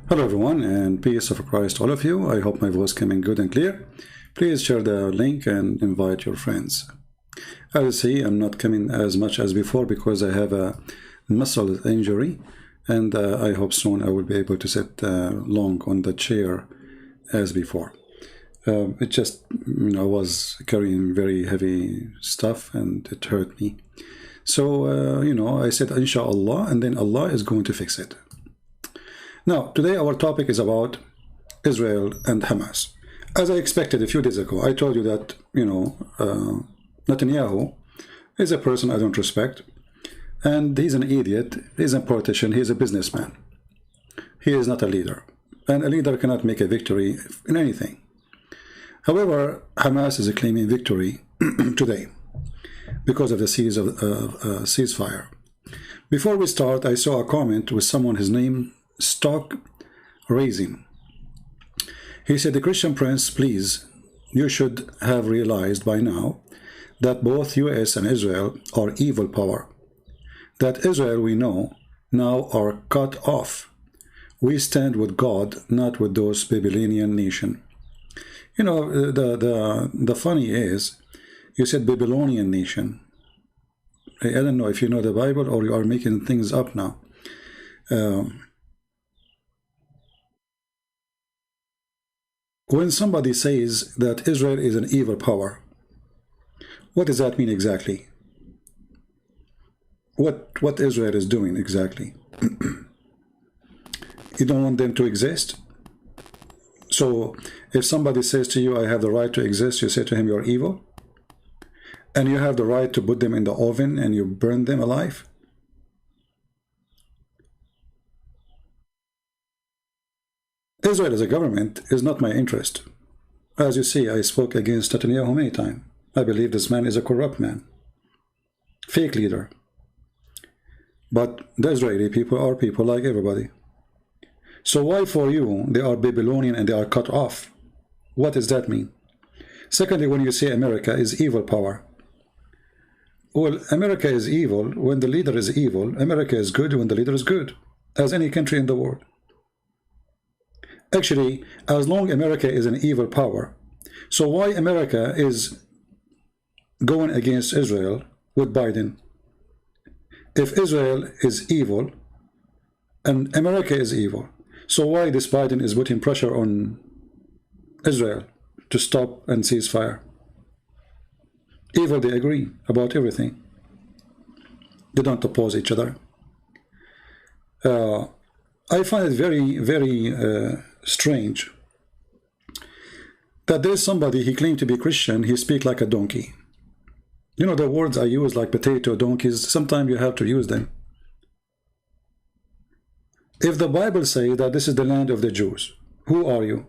Hello everyone, and peace of Christ all of you. I hope my voice coming good and clear. Please share the link and invite your friends. As you see, I'm not coming as much as before because I have a muscle injury, and I hope soon I will be able to sit long on the chair as before. It just, I was carrying very heavy stuff and it hurt me. So, I said, Inshallah, and then Allah is going to fix it. Now, today our topic is about Israel and Hamas. As I expected a few days ago, I told you that, Netanyahu is a person I don't respect, and he's an idiot, he's a politician, he's a businessman. He is not a leader, and a leader cannot make a victory in anything. However, Hamas is claiming victory today because of the ceasefire. Before we start, I saw a comment with someone, his name Stock Raising. He said, the Christian Prince, please, you should have realized by now that both US and Israel are evil power. That Israel we know now are cut off. We stand with God, not with those Babylonian nation. The funny is, you said Babylonian nation. I don't know if you know the Bible or you are making things up now. When somebody says that Israel is an evil power, what does that mean exactly? What Israel is doing exactly? You don't want them to exist? So if somebody says to you, I have the right to exist, you say to him, you're evil? And you have the right to put them in the oven and you burn them alive? Israel as a government is not my interest. As you see, I spoke against Netanyahu many times. I believe this man is a corrupt man, fake leader. But the Israeli people are people like everybody. So why for you they are Babylonian and they are cut off? What does that mean? Secondly, when you say America is evil power, well, America is evil when the leader is evil. America is good when the leader is good, as any country in the world. Actually, as long America is an evil power, so why America is going against Israel with Biden? If Israel is evil and America is evil, so why this Biden is putting pressure on Israel to stop and cease fire? Evil, they agree about everything. They don't oppose each other. I find it very, very strange that there's somebody, he claimed to be Christian, he speaks like a donkey. You know, the words I use like potato, donkeys, sometimes you have to use them. If the Bible says that this is the land of the Jews, who are you?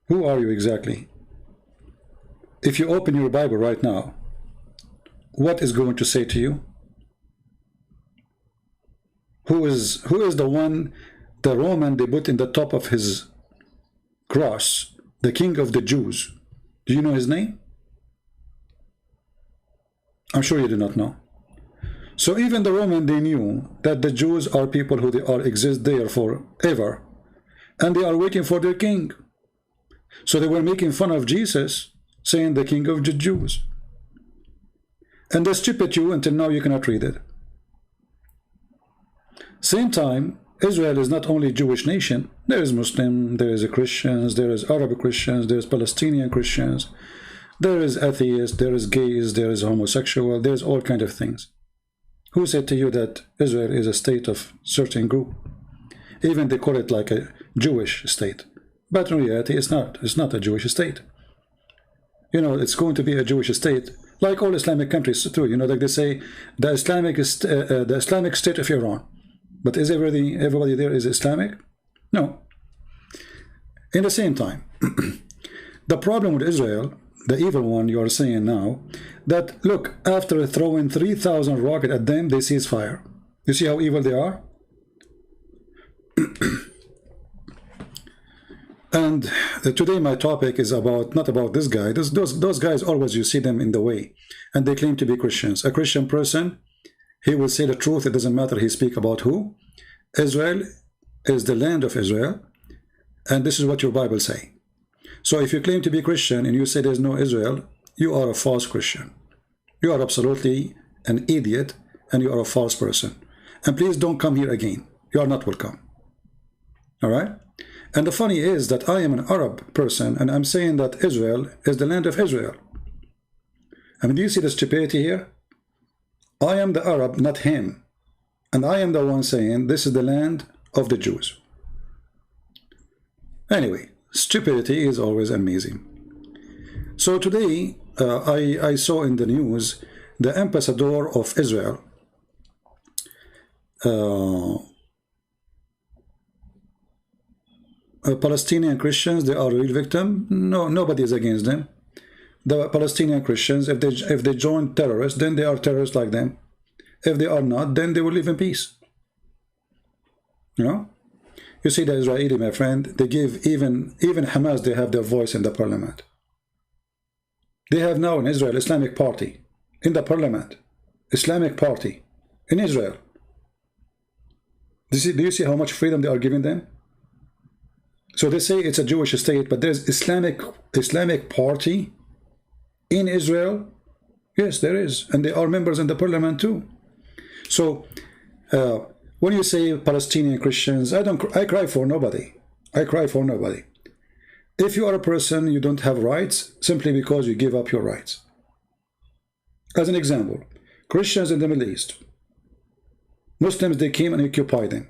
Who are you exactly? If you open your Bible right now, what is going to say to you? Who is the one, the Roman they put in the top of his cross, the king of the Jews? Do you know his name? I'm sure you do not know. So even the Roman, they knew that the Jews are people who exist there forever, and they are waiting for their king. So they were making fun of Jesus, saying the king of the Jews. And they stupid you until now you cannot read it. Same time, Israel is not only Jewish nation. There is Muslim, there is Christians, there is Arab Christians, there is Palestinian Christians, there is atheists, there is gays, there is homosexual, there is all kinds of things. Who said to you that Israel is a state of certain group? Even they call it like a Jewish state. But in reality, it's not. It's not a Jewish state. It's going to be a Jewish state, like all Islamic countries too. Like they say, the Islamic State of Iran. But is everybody there is Islamic? No. In the same time, the problem with Israel, the evil one you are saying now, that look, after throwing 3,000 rockets at them, they cease fire. You see how evil they are? And today my topic is not about this guy. Those guys always, you see them in the way, and they claim to be Christians. A Christian person, he will say the truth. It doesn't matter he speak about who. Israel is the land of Israel, and this is what your Bible say. So if you claim to be Christian and you say there's no Israel, you are a false Christian. You are absolutely an idiot, and you are a false person. And please don't come here again. You are not welcome. All right? And the funny is that I am an Arab person, and I'm saying that Israel is the land of Israel. I mean, do you see the stupidity here? I am the Arab, not him. And I am the one saying this is the land of the Jews. Anyway, stupidity is always amazing. So today, I saw in the news the ambassador of Israel Palestinian Christians, they are a real victim. No, nobody is against them. The Palestinian Christians, if they join terrorists, then they are terrorists like them. If they are not, then they will live in peace. You know? You see the Israeli, my friend, they give even Hamas, they have their voice in the parliament. They have now in Israel Islamic Party in the parliament. Islamic Party in Israel. Do you see how much freedom they are giving them? So they say it's a Jewish state, but there's Islamic Party in Israel. Yes, there is, and they are members in the parliament too. So when you say Palestinian Christians, I cry for nobody. I cry for nobody. If you are a person, you don't have rights simply because you give up your rights. As an example, Christians in the Middle East, Muslims, they came and occupied them.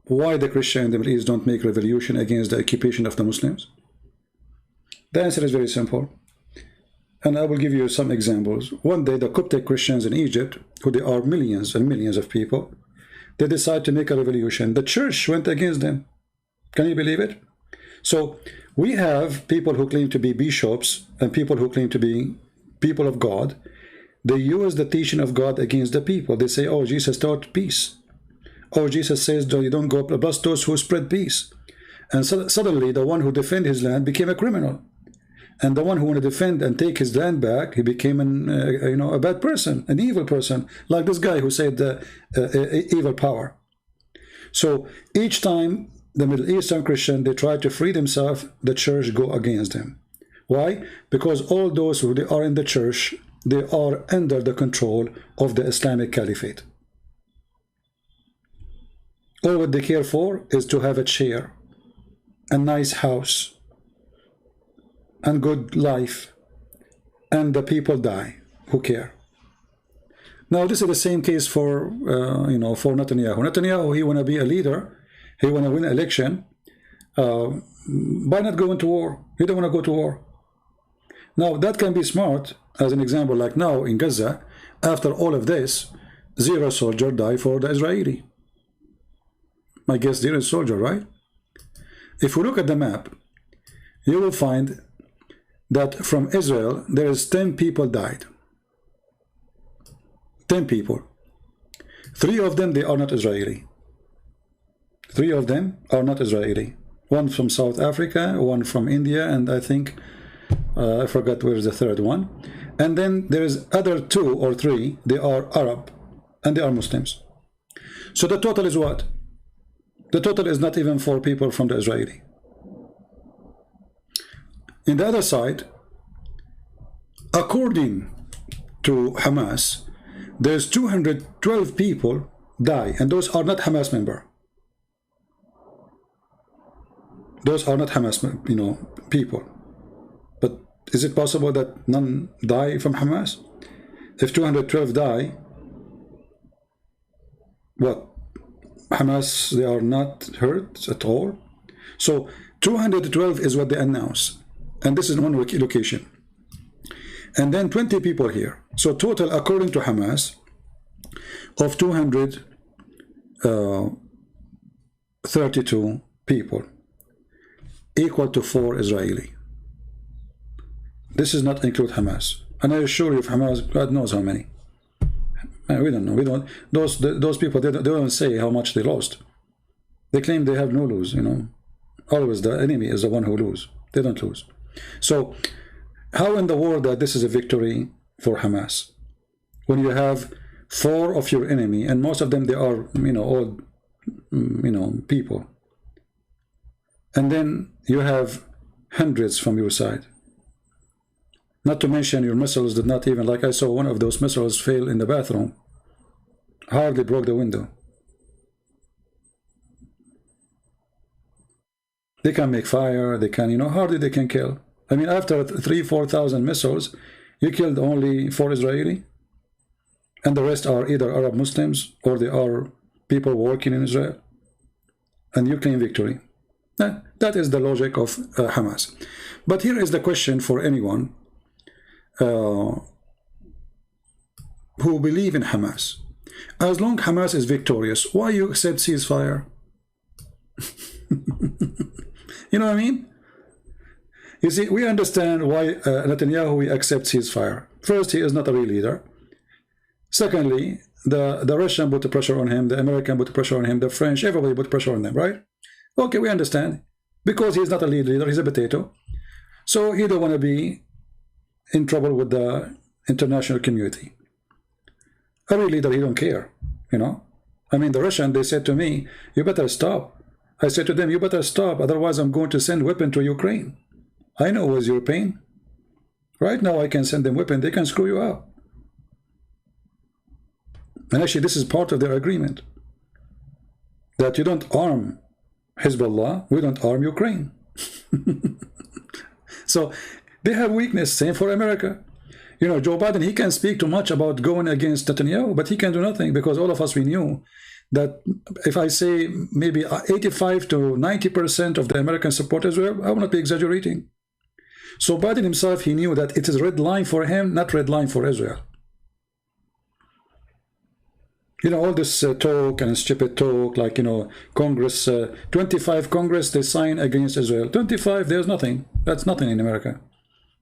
Why the Christians in the Middle East don't make revolution against the occupation of the Muslims? The answer is very simple. And I will give you some examples. One day, the Coptic Christians in Egypt, who there are millions and millions of people, they decide to make a revolution. The church went against them. Can you believe it? So we have people who claim to be bishops and people who claim to be people of God. They use the teaching of God against the people. They say, oh, Jesus taught peace. Oh, Jesus says, you don't go bless those who spread peace. And so, suddenly, the one who defended his land became a criminal. And the one who wanted to defend and take his land back, he became a bad person, an evil person, like this guy who said evil power. So each time the Middle Eastern Christian, they try to free themselves, the church go against them. Why? Because all those who are in the church, they are under the control of the Islamic Caliphate. All what they care for is to have a chair, a nice house, and good life, and the people die. Who care? Now this is the same case for for Netanyahu. Netanyahu, he want to be a leader, he want to win an election. By not going to war? He don't want to go to war. Now that can be smart. As an example, like now in Gaza, after all of this, 0 soldier die for the Israeli. I guess 0 soldier, right? If we look at the map, you will find that from Israel, there is 10 people died. 10 people. 3 of them, they are not Israeli. 3 of them are not Israeli. One from South Africa, one from India, and I think, I forgot where is the third one. And then there is other 2 or 3, they are Arab, and they are Muslims. So the total is what? The total is not even 4 people from the Israeli. In the other side, according to Hamas, there's 212 people die, and those are not Hamas member. Those are not Hamas, people. But is it possible that none die from Hamas? If 212 die, what? Hamas, they are not hurt at all? So 212 is what they announce. And this is one location. And then 20 people here. So total, according to Hamas, of 232 people, equal to 4 Israeli. This does not include Hamas. And I assure you, if Hamas, God knows how many. We don't know. We don't. Those people, they don't say how much they lost. They claim they have no lose. Always the enemy is the one who lose. They don't lose. So, how in the world that this is a victory for Hamas when you have 4 of your enemy, and most of them, they are, old, people. And then you have hundreds from your side. Not to mention your missiles did not even, like I saw one of those missiles fail in the bathroom. Hardly broke the window. They can make fire, they can, hardly they can kill. I mean, after 3,000-4,000 missiles, you killed only 4 Israeli. And the rest are either Arab Muslims or they are people working in Israel. And you claim victory. That is the logic of Hamas. But here is the question for anyone who believe in Hamas. As long Hamas is victorious, why you accept ceasefire? You know what I mean? You see, we understand why Netanyahu accepts ceasefire. First, he is not a real leader. Secondly, the Russian put the pressure on him, the American put the pressure on him, the French, everybody put pressure on them, right? Okay, we understand. Because he's not a leader, he's a potato. So he don't want to be in trouble with the international community. A real leader, he don't care, I mean, the Russian, they said to me, you better stop. I said to them, you better stop, otherwise I'm going to send weapon to Ukraine. I know what's your pain. Right now I can send them weapon, they can screw you up. And actually this is part of their agreement. That you don't arm Hezbollah, we don't arm Ukraine. So they have weakness, same for America. Joe Biden, he can speak too much about going against Netanyahu, but he can do nothing because all of us, we knew that if I say maybe 85 to 90% of the American support Israel, I will not be exaggerating. So Biden himself, he knew that it is red line for him, not red line for Israel. All this talk and stupid talk, like, Congress, 25 Congress, they sign against Israel. 25, there's nothing. That's nothing in America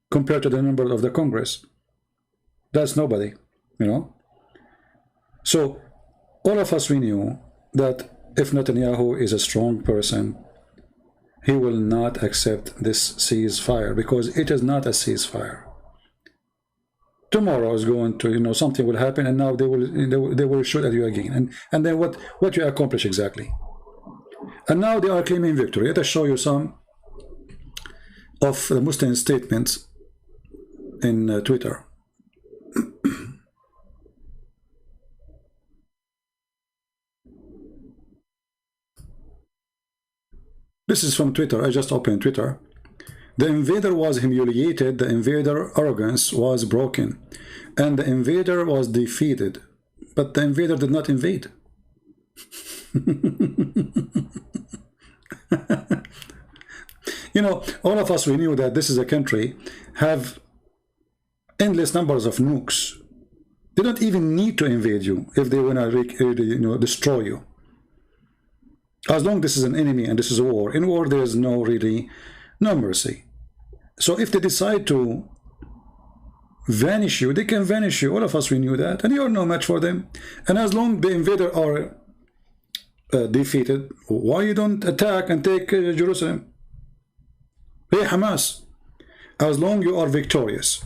compared to the number of the Congress. That's nobody, So all of us, we knew that if Netanyahu is a strong person, he will not accept this ceasefire because it is not a ceasefire. Tomorrow is going to, something will happen, and now they will shoot at you again, and then what you accomplish exactly. And now they are claiming victory. Let us show you some of the Muslim statements in Twitter. This is from Twitter. I just opened Twitter. The invader was humiliated, the invader arrogance was broken, and the invader was defeated. But the invader did not invade. All of us, we knew that this is a country have endless numbers of nukes. They don't even need to invade you if they want to destroy you. As long as this is an enemy and this is a war. In war, there is no mercy. So if they decide to vanish you, they can vanish you. All of us, we knew that. And you are no match for them. And as long as the invader are defeated, why you don't attack and take Jerusalem? Hey, Hamas, as long as you are victorious,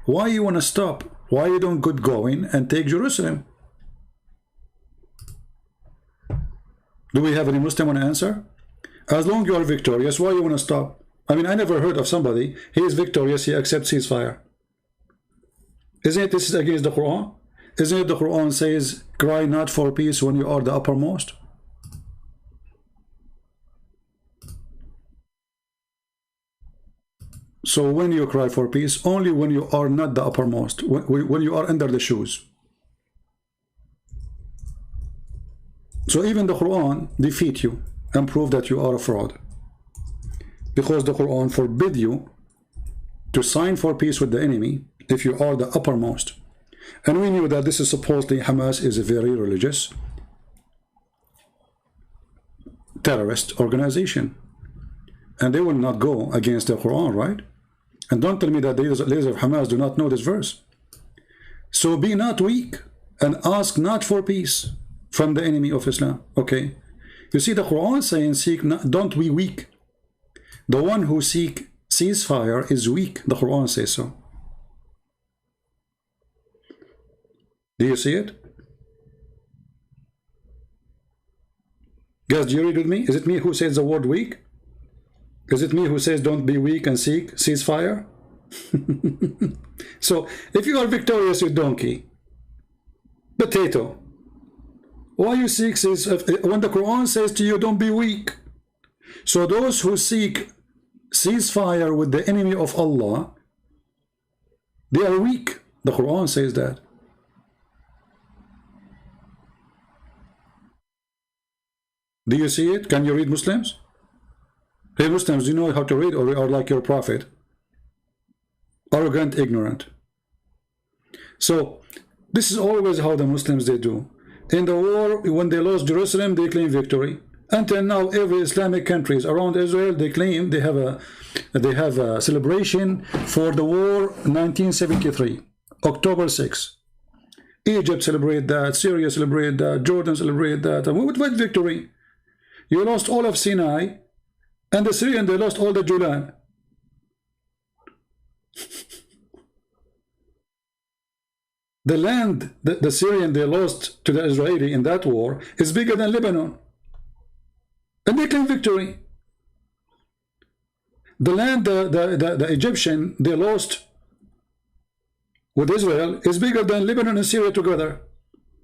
why you want to stop? Why you don't get going and take Jerusalem? Do we have any Muslim want to answer? As long as you are victorious, why you want to stop? I mean, I never heard of somebody, he is victorious, he accepts ceasefire. Isn't it this is against the Quran? Isn't it the Quran says, cry not for peace when you are the uppermost? So when you cry for peace, only when you are not the uppermost, when you are under the shoes. So even the Quran defeat you and prove that you are a fraud. Because the Quran forbid you to sign for peace with the enemy if you are the uppermost. And we knew that this is supposedly Hamas is a very religious terrorist organization. And they will not go against the Quran, right? And don't tell me that the leaders of Hamas do not know this verse. So be not weak and ask not for peace from the enemy of Islam. Okay? You see the Quran saying, seek not, don't be weak. The one who seek ceasefire is weak. The Quran says so. Do you see it? Guys, do you read with me? Is it me who says the word weak? Is it me who says don't be weak and seek ceasefire? So if you are victorious, you donkey. Potato. Why you seek ceasefire when the Quran says to you don't be weak? So those who seek ceasefire with the enemy of Allah, they are weak. The Quran says that. Do you see it? Can you read, Muslims? Hey Muslims, do you know how to read, or are like your prophet? Arrogant, ignorant. So this is always how the Muslims they do. In the war, when they lost Jerusalem, they claim victory. Until now, every Islamic countries around Israel, they claim they have a celebration for the war 1973, October 6. Egypt celebrate that, Syria celebrate that, Jordan celebrate that. And what victory? You lost all of Sinai, and the Syrian, they lost all the Julan. The land that the Syrian they lost to the Israeli in that war is bigger than Lebanon. And they claim victory. The land the Egyptian they lost with Israel is bigger than Lebanon and Syria together.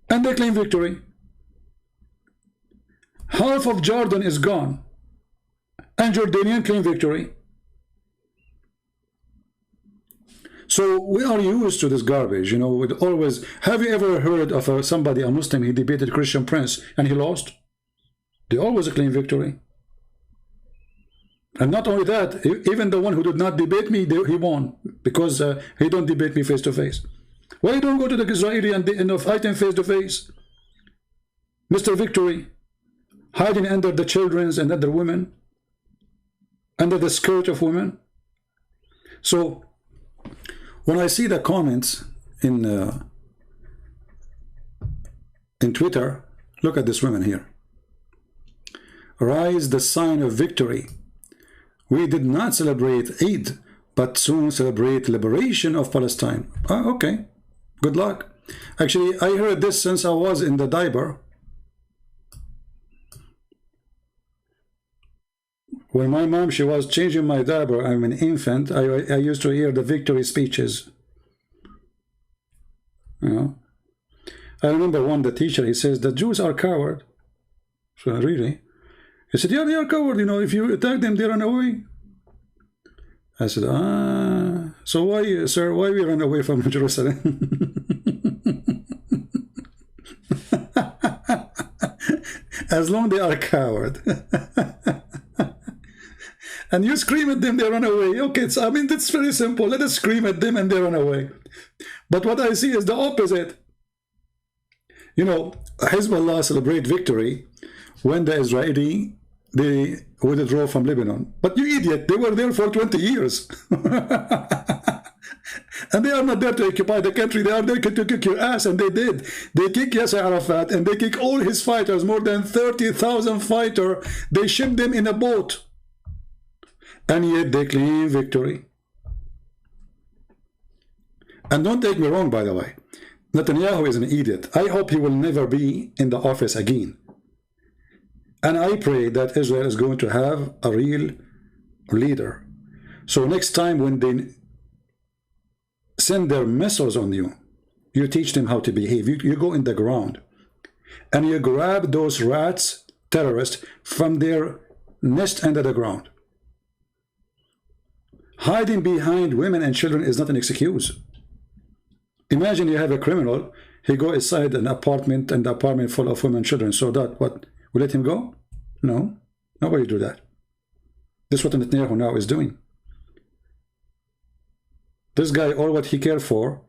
And they claim victory. Half of Jordan is gone. And Jordanian claim victory. So we are used to this garbage, you know. With always, have you ever heard of somebody, a Muslim, he debated Christian prince and he lost? They always claim victory. And not only that, even the one who did not debate me, he won, because he don't debate me face to face. Why you don't go to the Israeli and fight him face to face? Mr. Victory, hiding under the children's and other women, under the skirt of women. So when I see the comments in Twitter, look at this woman here. Rise the sign of victory. We did not celebrate Eid, but soon celebrate liberation of Palestine. Ah, okay. Good luck. Actually, I heard this since I was in the diaper. When my mom, she was changing my diaper, I'm an infant, I used to hear the victory speeches. You know? I remember one, the teacher, he says, the Jews are coward. So really? He said, yeah, they are coward, you know, if you attack them, they run away. I said, so why, sir, why we run away from Jerusalem? As long they are coward. And you scream at them, they run away. Okay, I mean, that's very simple. Let us scream at them and they run away. But what I see is the opposite. You know, Hezbollah celebrate victory when the Israeli, they withdraw from Lebanon. But you idiot, they were there for 20 years. And they are not there to occupy the country. They are there to kick your ass, and they did. They kick Yasser Arafat, and they kick all his fighters, more than 30,000 fighters. They shipped them in a boat. And yet they claim victory. And don't take me wrong, by the way. Netanyahu is an idiot. I hope he will never be in the office again. And I pray that Israel is going to have a real leader. So next time when they send their missiles on you, you teach them how to behave. You go in the ground and you grab those rats, terrorists, from their nest under the ground. Hiding behind women and children is not an excuse. Imagine you have a criminal, he go inside an apartment, and the apartment full of women and children. So that, what, we let him go? No, nobody do that. This is what Netanyahu now is doing. This guy, all what he cared for,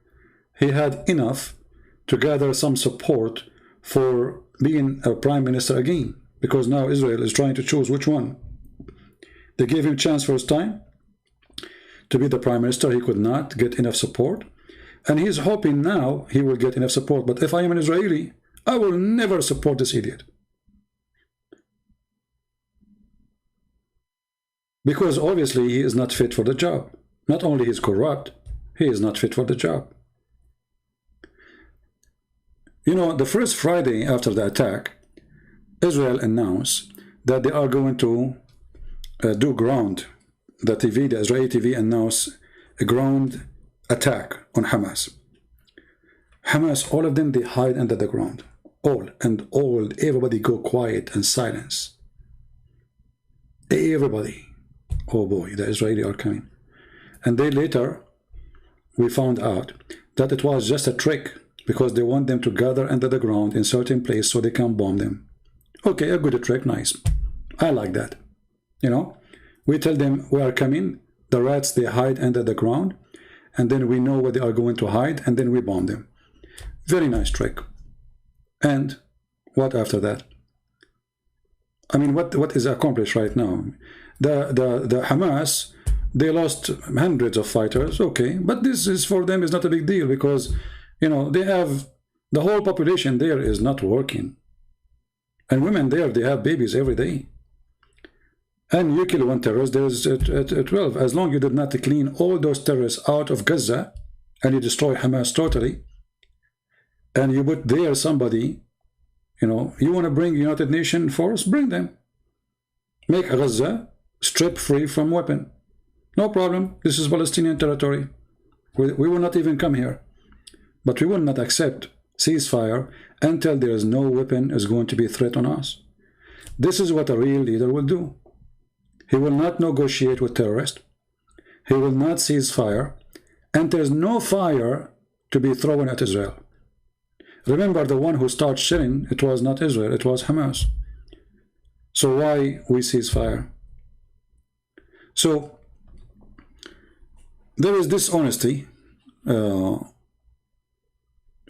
he had enough to gather some support for being a prime minister again. Because now Israel is trying to choose which one. They gave him a chance first time to be the prime minister. He could not get enough support, and he's hoping now he will get enough support. But if I am an Israeli, I will never support this idiot, because obviously he is not fit for the job. Not only is corrupt, he is not fit for the job. You know, the first Friday after the attack, Israel announced that they are going to do ground. The TV, the Israeli TV, announced a ground attack on Hamas. Hamas, all of them, they hide under the ground. Everybody go quiet and silence. Everybody. Oh boy, the Israeli are coming. And then later, we found out that it was just a trick because they want them to gather under the ground in certain place so they can bomb them. Okay, a good trick, nice. I like that. You know, we tell them we are coming. The rats, they hide under the ground. And then we know where they are going to hide. And then we bomb them. Very nice trick. And what after that? I mean, what is accomplished right now? The Hamas, they lost hundreds of fighters, okay, but this is for them is not a big deal because, you know, they have the whole population there is not working, and women there, they have babies every day. And you kill one terrorist, there's 12. As long as you did not clean all those terrorists out of Gaza, and you destroy Hamas totally, and you put there somebody, you know, you want to bring United Nations force, bring them. Make Gaza strip free from weapon. No problem. This is Palestinian territory. We will not even come here. But we will not accept ceasefire until there is no weapon is going to be a threat on us. This is what a real leader will do. He will not negotiate with terrorists. He will not cease fire. And there is no fire to be thrown at Israel. Remember, the one who started shelling, it was not Israel, it was Hamas. So why we cease fire? So there is dishonesty, you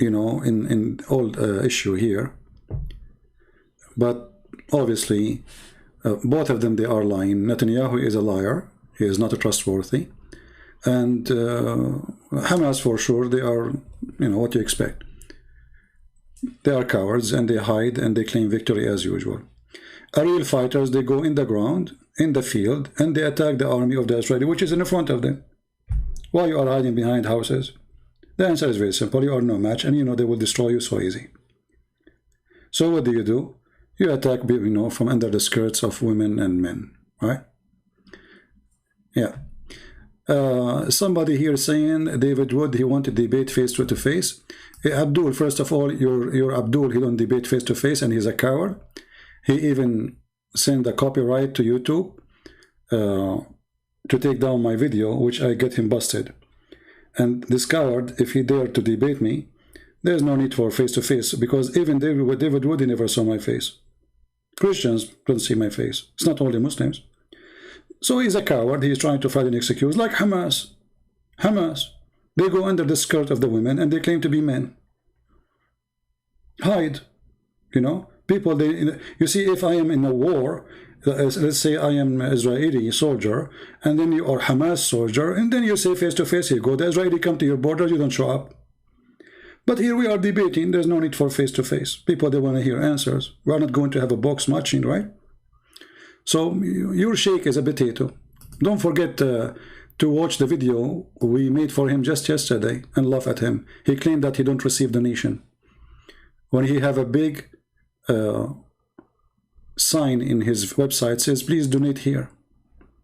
know, in all issue here. But obviously, both of them, they are lying. Netanyahu is a liar. He is not trustworthy. And Hamas, for sure, they are, you know, what you expect. They are cowards and they hide and they claim victory as usual. Real fighters, they go in the ground, in the field, and they attack the army of the Israeli, which is in front of them. Why you are hiding behind houses? The answer is very simple. You are no match, and you know they will destroy you so easy. So what do? You attack, you know, from under the skirts of women and men, right? Yeah. Somebody here saying David Wood, he wanted to debate face-to-face. Abdul, first of all, your Abdul, he don't debate face-to-face, and he's a coward. He even sent the copyright to YouTube to take down my video, which I get him busted. And this coward, if he dared to debate me, there's no need for face-to-face, because even David Wood, he never saw my face. Christians don't see my face. It's not only Muslims. So he's a coward. He's trying to find an excuse, like Hamas. Hamas, they go under the skirt of the women and they claim to be men. Hide, you know. People, you see, if I am in a war, let's say I am an Israeli soldier, and then you are Hamas soldier, and then you say face-to-face, you go, the Israeli come to your border, you don't show up. But here we are debating, there's no need for face-to-face. People, they want to hear answers. We are not going to have a box matching, right? So your sheikh is a potato. Don't forget to watch the video we made for him just yesterday and laugh at him. He claimed that he don't receive donation. When he have a big sign in his website says, please donate here.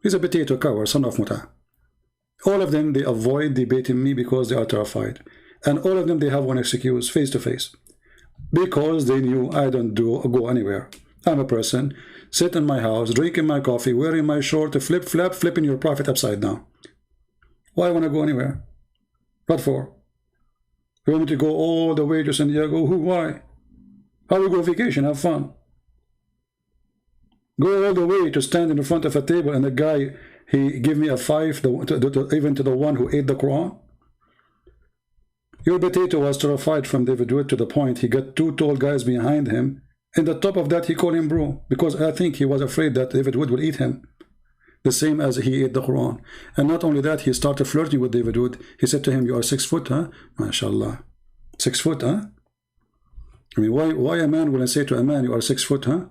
He's a potato coward, son of Muta. All of them, they avoid debating me because they are terrified. And all of them, they have one excuse, face-to-face. Because they knew I don't go anywhere. I'm a person, sit in my house, drinking my coffee, wearing my short, flip-flap, flipping your profit upside down. Why want to go anywhere? What for? You want me to go all the way to San Diego? Who? Why? I will go vacation, have fun. Go all the way to stand in front of a table and the guy, he give me a 5, even to the one who ate the Quran. Your potato was terrified from David Wood to the point he got 2 tall guys behind him, and the top of that he called him bro, because I think he was afraid that David Wood will eat him, the same as he ate the Quran. And not only that, he started flirting with David Wood. He said to him, you are 6 foot, huh? MashaAllah. 6 foot, huh? I mean, why a man will say to a man, you are 6 foot, huh?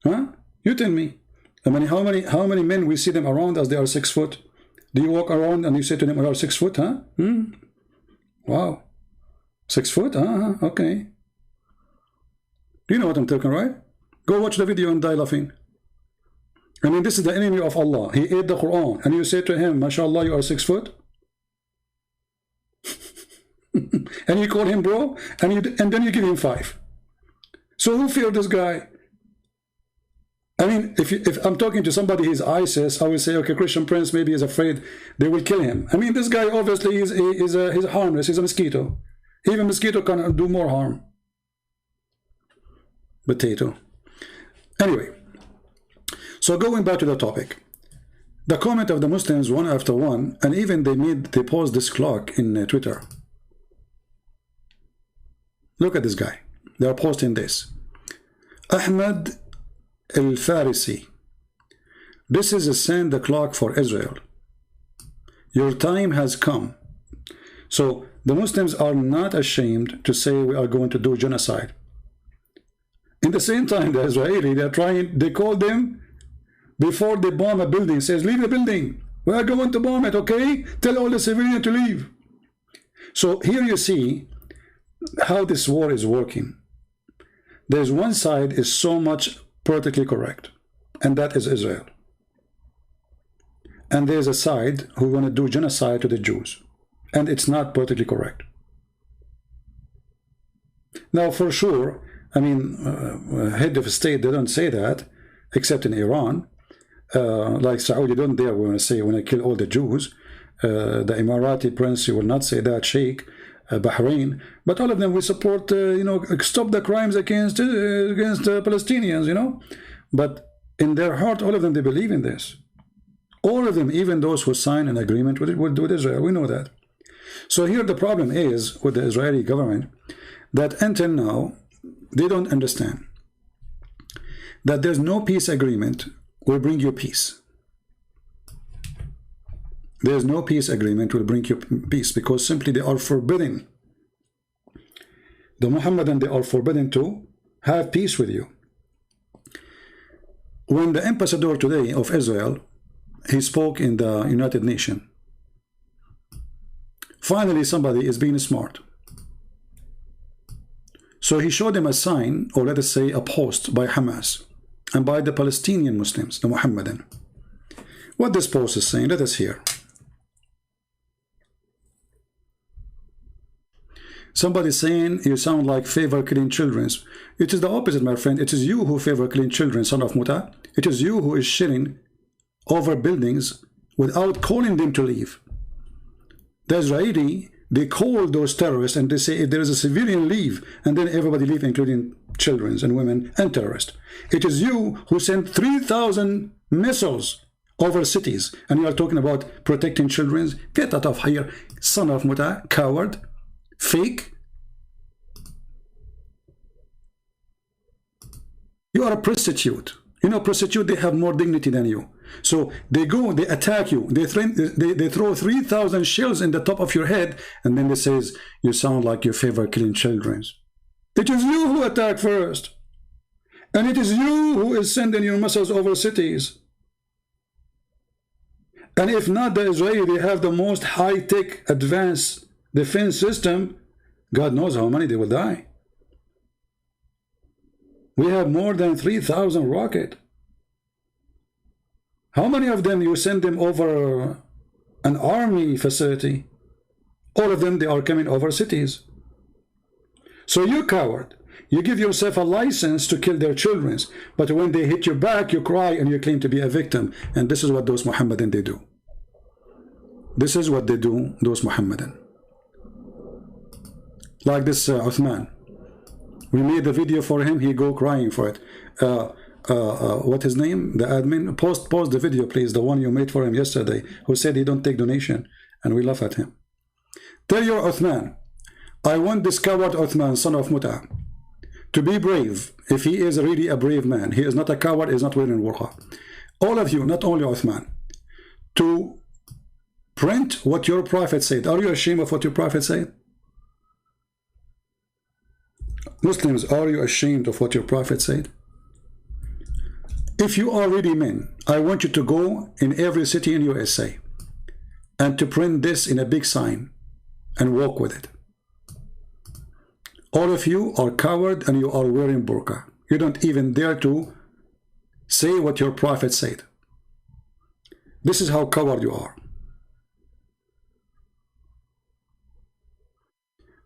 Huh? You tell me. I mean, how many men we see them around as they are 6 foot? Do you walk around and you say to them, you are 6 foot, huh? Wow. 6 foot, huh? Okay. You know what I'm talking, right? Go watch the video and die laughing. I mean, this is the enemy of Allah. He ate the Quran, and you say to him, MashaAllah, you are 6 foot? And you call him bro, and then you give him 5. So who feared this guy? I mean, if I'm talking to somebody, he's ISIS, I will say, okay, Christian Prince maybe is afraid they will kill him. I mean, this guy obviously he's harmless. He's a mosquito. Even mosquito can do more harm. Potato. Anyway, so going back to the topic, the comment of the Muslims one after one, and even they paused this clock in Twitter. Look at this guy. They are posting this. Ahmed Al-Farisi, this is a send the clock for Israel. Your time has come. So the Muslims are not ashamed to say we are going to do genocide. In the same time, the Israeli, they call them before they bomb a building, says, leave the building. We are going to bomb it, okay? Tell all the civilians to leave. So here you see how this war is working. There's one side is so much politically correct, and that is Israel. And there's a side who want to do genocide to the Jews, and it's not politically correct. Now, for sure, I mean, head of state, they don't say that, except in Iran. Like Saudi don't dare want to say, when I kill all the Jews. The Emirati prince, you will not say that, Sheikh, Bahrain, but all of them will support, you know, stop the crimes against Palestinians, you know. But in their heart, all of them, they believe in this. All of them, even those who sign an agreement with Israel, we know that. So here the problem is with the Israeli government, that until now, they don't understand that there's no peace agreement will bring you peace. There's no peace agreement will bring you peace, because simply they are forbidden. The Muhammadan, they are forbidden to have peace with you. When the ambassador today of Israel, he spoke in the United Nations, finally somebody is being smart. So he showed them a sign, or let us say a post by Hamas and by the Palestinian Muslims, the Muhammadan. What this post is saying, let us hear. Somebody saying you sound like favor killing children. It is the opposite, my friend. It is you who favor killing children, son of Muta. It is you who is shitting over buildings without calling them to leave. The Israeli, they call those terrorists and they say if there is a civilian, leave, and then everybody leave, including children and women and terrorists. It is you who sent 3,000 missiles over cities, and you are talking about protecting children. Get out of here, son of Muta, coward. Fake. You are a prostitute. You know, prostitute, they have more dignity than you. So they go, they attack you, they throw 3,000 shells in the top of your head, and then they says you sound like you favor killing children. It is you who attack first, and it is you who is sending your missiles over cities. And if not the Israeli, they have the most high-tech advanced defense system. God knows how many they will die. We have more than 3,000 rockets. How many of them you send them over an army facility? All of them, they are coming over cities. So you coward, you give yourself a license to kill their children, but when they hit your back, you cry and you claim to be a victim. And this is what those Muhammadan, they do. This is what they do, those Muhammadan. Like this Uthman. We made the video for him, he go crying for it. What his name? The admin? Post the video, please, the one you made for him yesterday, who said he don't take donation, and we laugh at him. Tell your Uthman, I want this coward Uthman, son of Muta, to be brave. If he is really a brave man, he is not a coward, he is not wearing burqa. All of you, not only Uthman, to print what your prophet said. Are you ashamed of what your prophet said? Muslims, are you ashamed of what your prophet said? If you are really men, I want you to go in every city in USA and to print this in a big sign and walk with it. All of you are coward and you are wearing burqa. You don't even dare to say what your prophet said. This is how coward you are.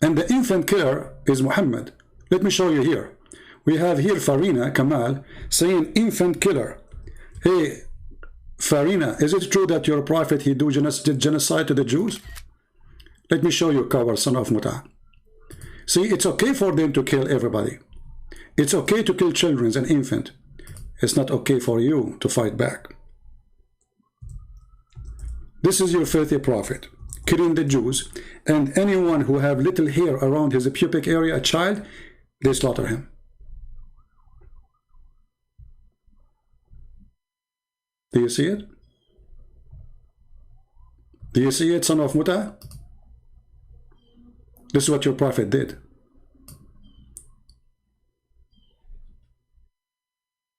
And the infant killer is Muhammad. Let me show you here. We have here Farina Kamal saying infant killer. Hey, Farina, is it true that your prophet, he did genocide to the Jews? Let me show you, coward son of Muta. See, it's okay for them to kill everybody. It's okay to kill children and infants. It's not okay for you to fight back. This is your filthy prophet, killing the Jews, and anyone who have little hair around his pubic area, a child, they slaughter him. Do you see it? Do you see it, son of Muta? This is what your prophet did.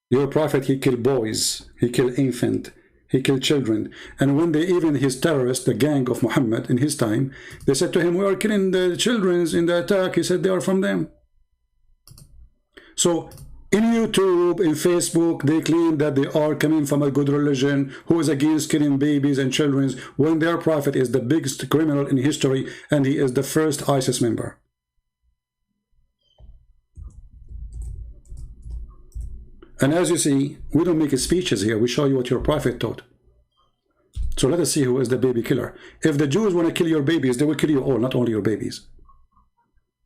Your prophet, he killed boys, he killed infants, he killed children. And when they, even his terrorists, the gang of Muhammad in his time, they said to him, we are killing the children in the attack. He said, they are from them. So in YouTube, in Facebook, they claim that they are coming from a good religion who is against killing babies and children, when their prophet is the biggest criminal in history and he is the first ISIS member. And as you see, we don't make speeches here. We show you what your prophet taught. So let us see who is the baby killer. If the Jews want to kill your babies, they will kill you all, not only your babies.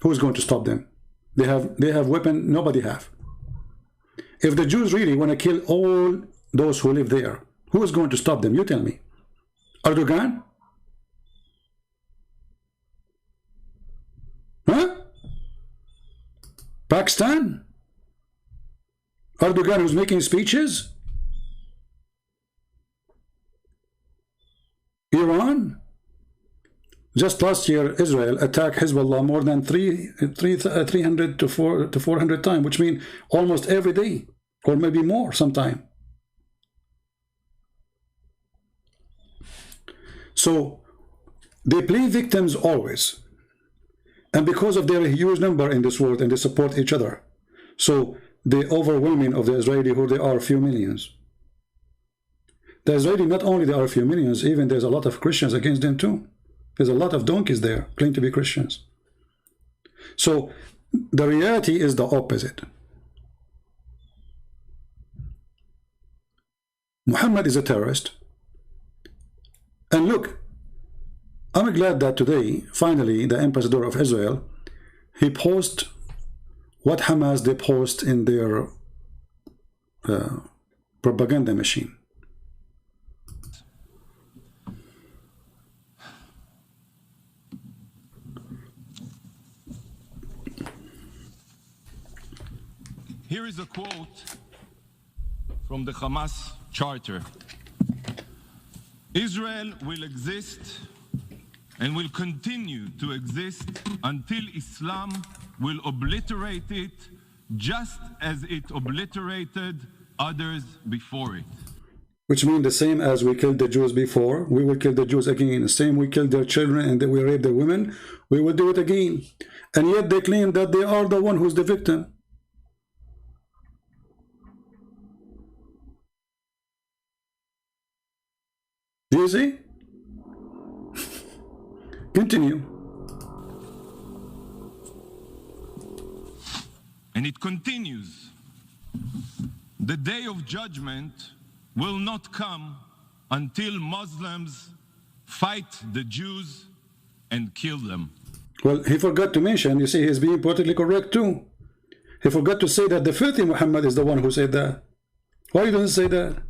Who is going to stop them? They have weapon nobody have. If the Jews really want to kill all those who live there, who is going to stop them? You tell me. Erdogan? Huh? Pakistan? Erdogan who's making speeches? Iran? Just last year, Israel attacked Hezbollah more than 300 to 400 times, which means almost every day, or maybe more sometime. So they play victims always. And because of their huge number in this world, and they support each other, so the overwhelming of the Israeli, who they are, few millions. The Israeli, not only they are a few millions, even there's a lot of Christians against them too. There's a lot of donkeys there, claim to be Christians. So the reality is the opposite. Muhammad is a terrorist. And look, I'm glad that today, finally, the ambassador of Israel, he posted what Hamas they post in their propaganda machine. Here is a quote from the Hamas charter. Israel will exist and will continue to exist until Islam will obliterate it, just as it obliterated others before it. Which means the same as we killed the Jews before, we will kill the Jews again. The same we killed their children and we rape their women, we will do it again. And yet they claim that they are the one who's the victim. Do you see? Continue. And it continues. The day of judgment will not come until Muslims fight the Jews and kill them. Well, he forgot to mention, you see, he's being politically correct too. He forgot to say that the filthy Muhammad is the one who said that. Why you don't say that?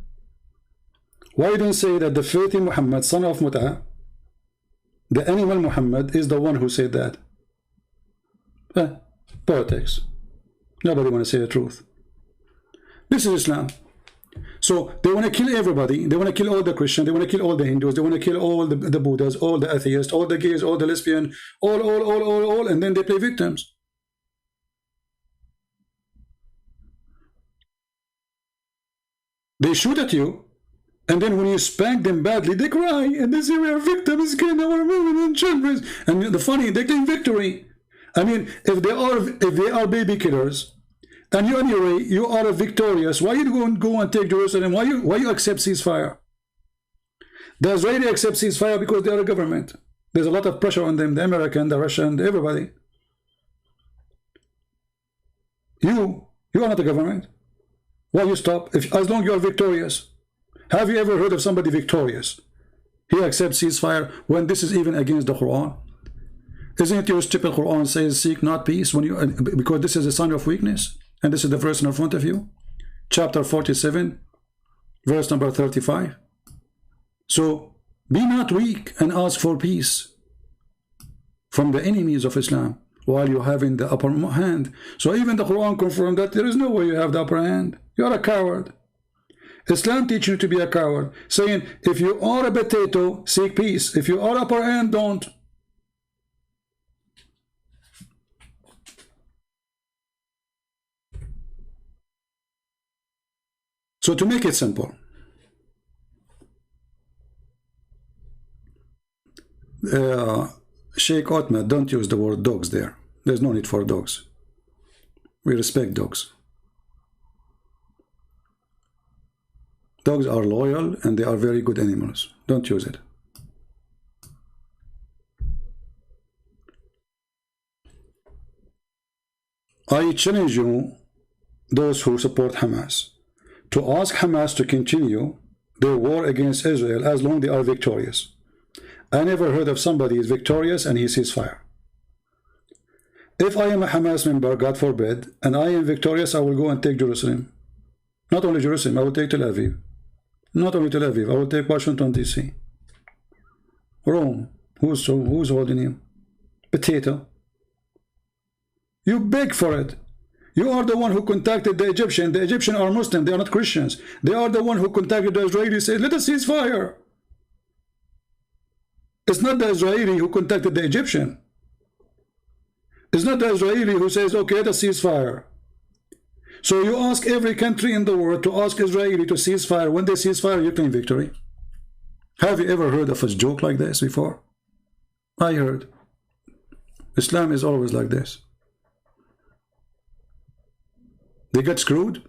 Why you don't say that the filthy Muhammad, son of Muta, the animal Muhammad, is the one who said that? Politics. Nobody want to say the truth. This is Islam. So they want to kill everybody. They want to kill all the Christians. They want to kill all the Hindus. They want to kill all the Buddhas, all the atheists, all the gays, all the lesbians, all, and then they play victims. They shoot at you, and then when you spank them badly, they cry, and they say we are victims, killing our women and children. And the funny, they claim victory. I mean, if they are baby killers, and you anyway you are victorious, why you go and take Jerusalem? Why you accept ceasefire? The Israeli accept ceasefire because they are a government. There's a lot of pressure on them, the American, the Russian, everybody. You are not a government. Why you stop? As long as you are victorious. Have you ever heard of somebody victorious? He accepts ceasefire when this is even against the Quran. Isn't it your stupid Quran says seek not peace when you because this is a sign of weakness? And this is the verse in front of you. Chapter 47, verse number 35. So be not weak and ask for peace from the enemies of Islam while you're having the upper hand. So even the Quran confirmed that there is no way you have the upper hand. You are a coward. Islam teaches you to be a coward, saying if you are a potato, seek peace. If you are upper hand, don't. So to make it simple, Sheikh Otman, don't use the word dogs there. There's no need for dogs. We respect dogs. Dogs are loyal and they are very good animals. Don't use it. I challenge you, those who support Hamas, to ask Hamas to continue their war against Israel as long as they are victorious. I never heard of somebody is victorious and he sees fire. If I am a Hamas member, God forbid, and I am victorious, I will go and take Jerusalem. Not only Jerusalem, I will take Tel Aviv. Not only Tel Aviv, I will take Washington, D.C. Rome. Who's holding you? Potato. You beg for it. You are the one who contacted the Egyptian. The Egyptians are Muslim. They are not Christians. They are the one who contacted the Israelis. Said, let us cease fire. It's not the Israeli who contacted the Egyptian. It's not the Israeli who says, okay, let us cease fire. So you ask every country in the world to ask Israeli to cease fire. When they cease fire, you claim victory. Have you ever heard of a joke like this before? I heard. Islam is always like this. They get screwed,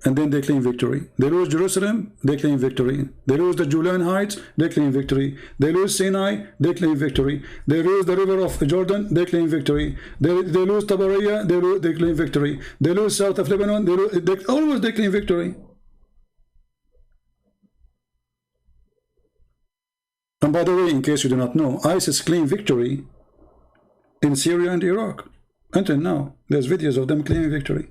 and then they claim victory. They lose Jerusalem, they claim victory. They lose the Julian Heights, they claim victory. They lose Sinai, they claim victory. They lose the river of Jordan, they claim victory. They lose Tabariya, they claim victory. They lose south of Lebanon, they claim victory. And by the way, in case you do not know, ISIS claimed victory in Syria and Iraq. Until now, there's videos of them claiming victory.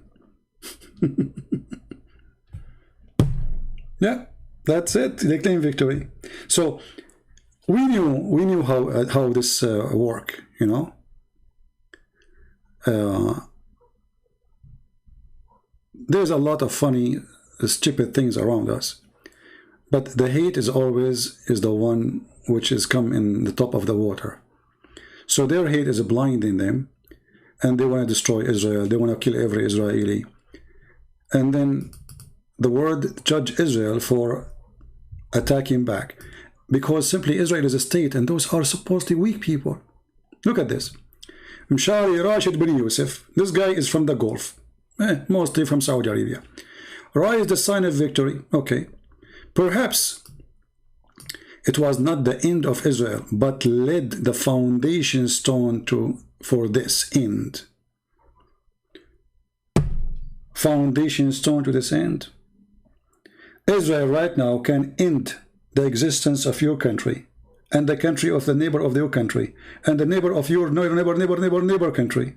Yeah, that's it. They claim victory. So we knew how this work. You know, there's a lot of funny, stupid things around us, but the hate is always the one which is come in the top of the water. So their hate is blinding them, and they want to destroy Israel. They want to kill every Israeli. And then the world judge Israel for attacking back, because simply Israel is a state, and those are supposedly weak people. Look at this. Mshari Rashid bin Yusuf, this guy is from the Gulf, mostly from Saudi Arabia. Ra is the sign of victory. Okay, perhaps it was not the end of Israel, but led the foundation stone for this end. Foundation stone to this end. Israel right now can end the existence of your country, and the country of the neighbor of your country, and the neighbor of your neighbor country.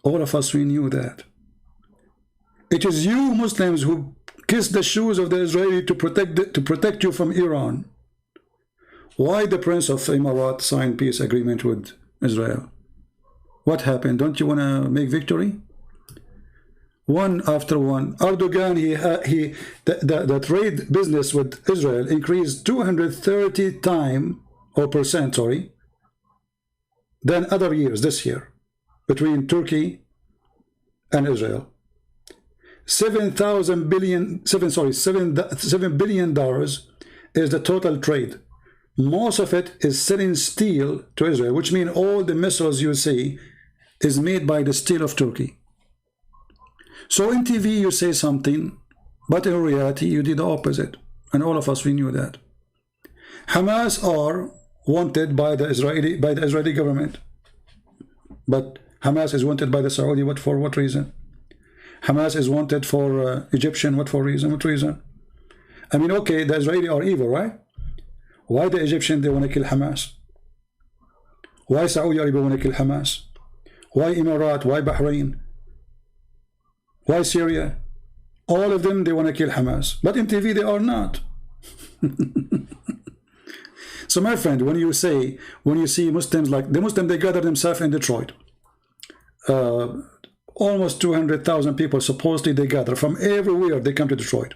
All of us, we knew that. It is you Muslims who kiss the shoes of the Israeli to protect you from Iran. Why the Prince of Imarat signed peace agreement with Israel? What happened? Don't you want to make victory? One after one. Erdogan, the trade business with Israel increased 230% than other years this year between Turkey and Israel. $7 billion is the total trade. Most of it is selling steel to Israel, which means all the missiles you see is made by the steel of Turkey. So in TV you say something, but in reality you did the opposite, and all of us, we knew that. Hamas are wanted by the Israeli government, but Hamas is wanted by the Saudi. For what reason? Hamas is wanted for Egyptian. What for reason? What reason? I mean, okay, the Israeli are evil, right? Why the Egyptian, they want to kill Hamas? Why Saudi Arabia want to kill Hamas? Why Emirat? Why Bahrain? Why Syria? All of them, they want to kill Hamas, but in TV they are not. So my friend, when you see Muslims, like the Muslim, they gather themselves in Detroit. Almost 200,000 people supposedly they gather from everywhere. They come to Detroit,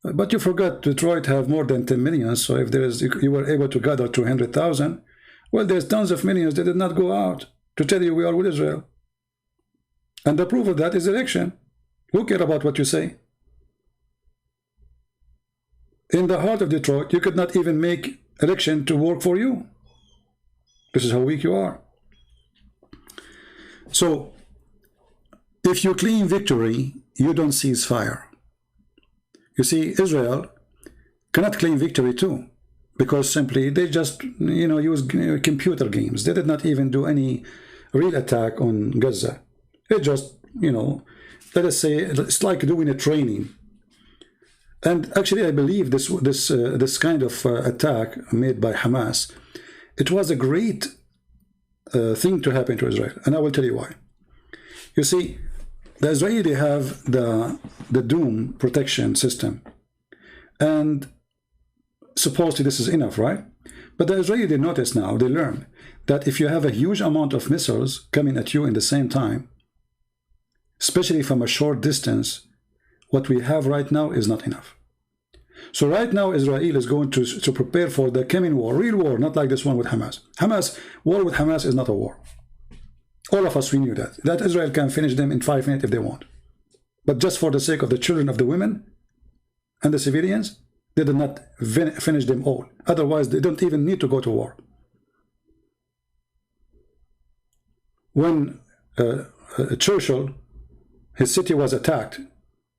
but you forgot Detroit have more than 10 million. So if you were able to gather 200,000, well, there's tons of millions that did not go out to tell you we are with Israel. And the proof of that is election. Who care about what you say? In the heart of Detroit, you could not even make election to work for you. This is how weak you are. So if you claim victory, you don't cease fire. You see, Israel cannot claim victory too, because simply they just use computer games. They did not even do any real attack on Gaza. They just let us say it's like doing a training. And actually I believe this kind of attack made by Hamas, it was a great thing to happen to Israel, and I will tell you why. You see, the Israeli have the Doom protection system, and supposedly this is enough, right? But the Israeli notice now, they learn that if you have a huge amount of missiles coming at you in the same time, especially from a short distance, what we have right now is not enough. So right now Israel is going to prepare for the coming war, real war, not like this one with Hamas. War with Hamas is not a war. All of us, we knew that Israel can finish them in 5 minutes if they want. But just for the sake of the children, of the women and the civilians, they did not finish them all. Otherwise they don't even need to go to war. When Churchill, his city was attacked,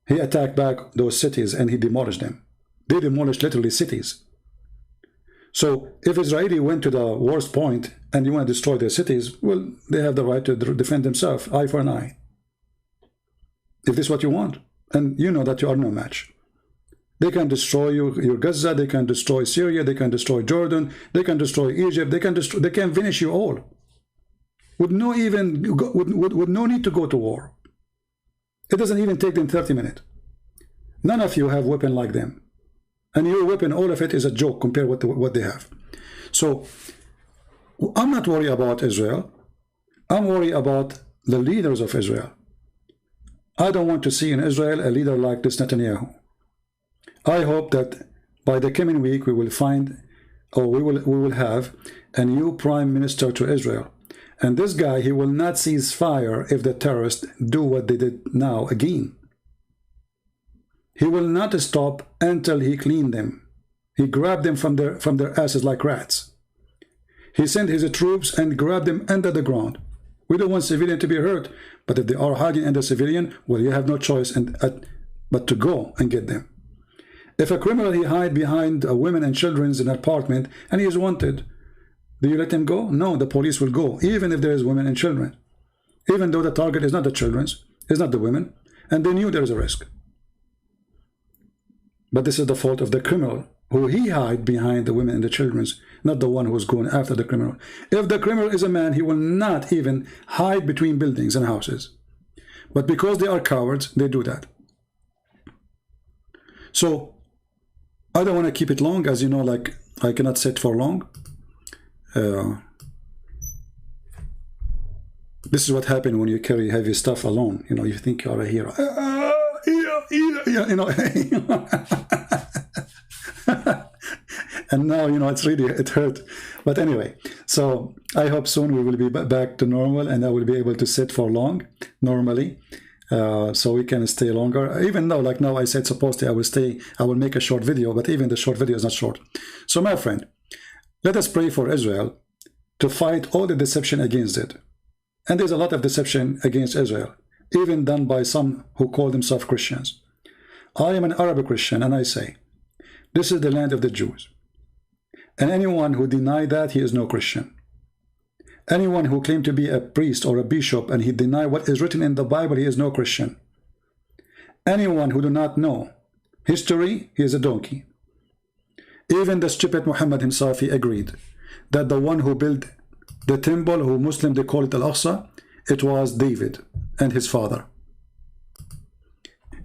he attacked back those cities and he demolished them. They demolished literally cities. So if Israeli went to the worst point and you want to destroy their cities, well, they have the right to defend themselves, eye for an eye. If this is what you want, and you know that you are no match. They can destroy your Gaza, they can destroy Syria, they can destroy Jordan, they can destroy Egypt, they can finish you all. With no need to go to war. It doesn't even take them 30 minutes. None of you have weapon like them. And your weapon, all of it is a joke compared with what they have. So I'm not worried about Israel. I'm worried about the leaders of Israel. I don't want to see in Israel a leader like this Netanyahu. I hope that by the coming week we will find, or we will have a new prime minister to Israel. And this guy, he will not cease fire if the terrorists do what they did now again. He will not stop until he cleaned them. He grabbed them from their asses like rats. He sent his troops and grabbed them under the ground. We don't want civilian to be hurt, but if they are hiding under civilian, well, you have no choice but to go and get them. If a criminal, he hide behind women and children in an apartment and he is wanted, do you let him go? No, the police will go, even if there is women and children. Even though the target is not the children, it's not the women, and they knew there is a risk. But this is the fault of the criminal, who he hide behind the women and the children, not the one who is going after the criminal. If the criminal is a man, he will not even hide between buildings and houses. But because they are cowards, they do that. So I don't want to keep it long, as you know, like I cannot sit for long. This is what happens when you carry heavy stuff alone. You know, you think you are a hero. You know, and now, you know, it hurt. But anyway, so I hope soon we will be back to normal and I will be able to sit for long normally, so we can stay longer. Even though, like now I said, supposedly I will make a short video, but even the short video is not short. So my friend, let us pray for Israel to fight all the deception against it. And there's a lot of deception against Israel, even done by some who call themselves Christians. I am an Arab Christian, and I say, this is the land of the Jews. And anyone who denies that, he is no Christian. Anyone who claims to be a priest or a bishop and he denies what is written in the Bible, he is no Christian. Anyone who do not know history, he is a donkey. Even the stupid Muhammad himself, he agreed that the one who built the temple, who Muslim they call it Al-Aqsa, it was David and his father.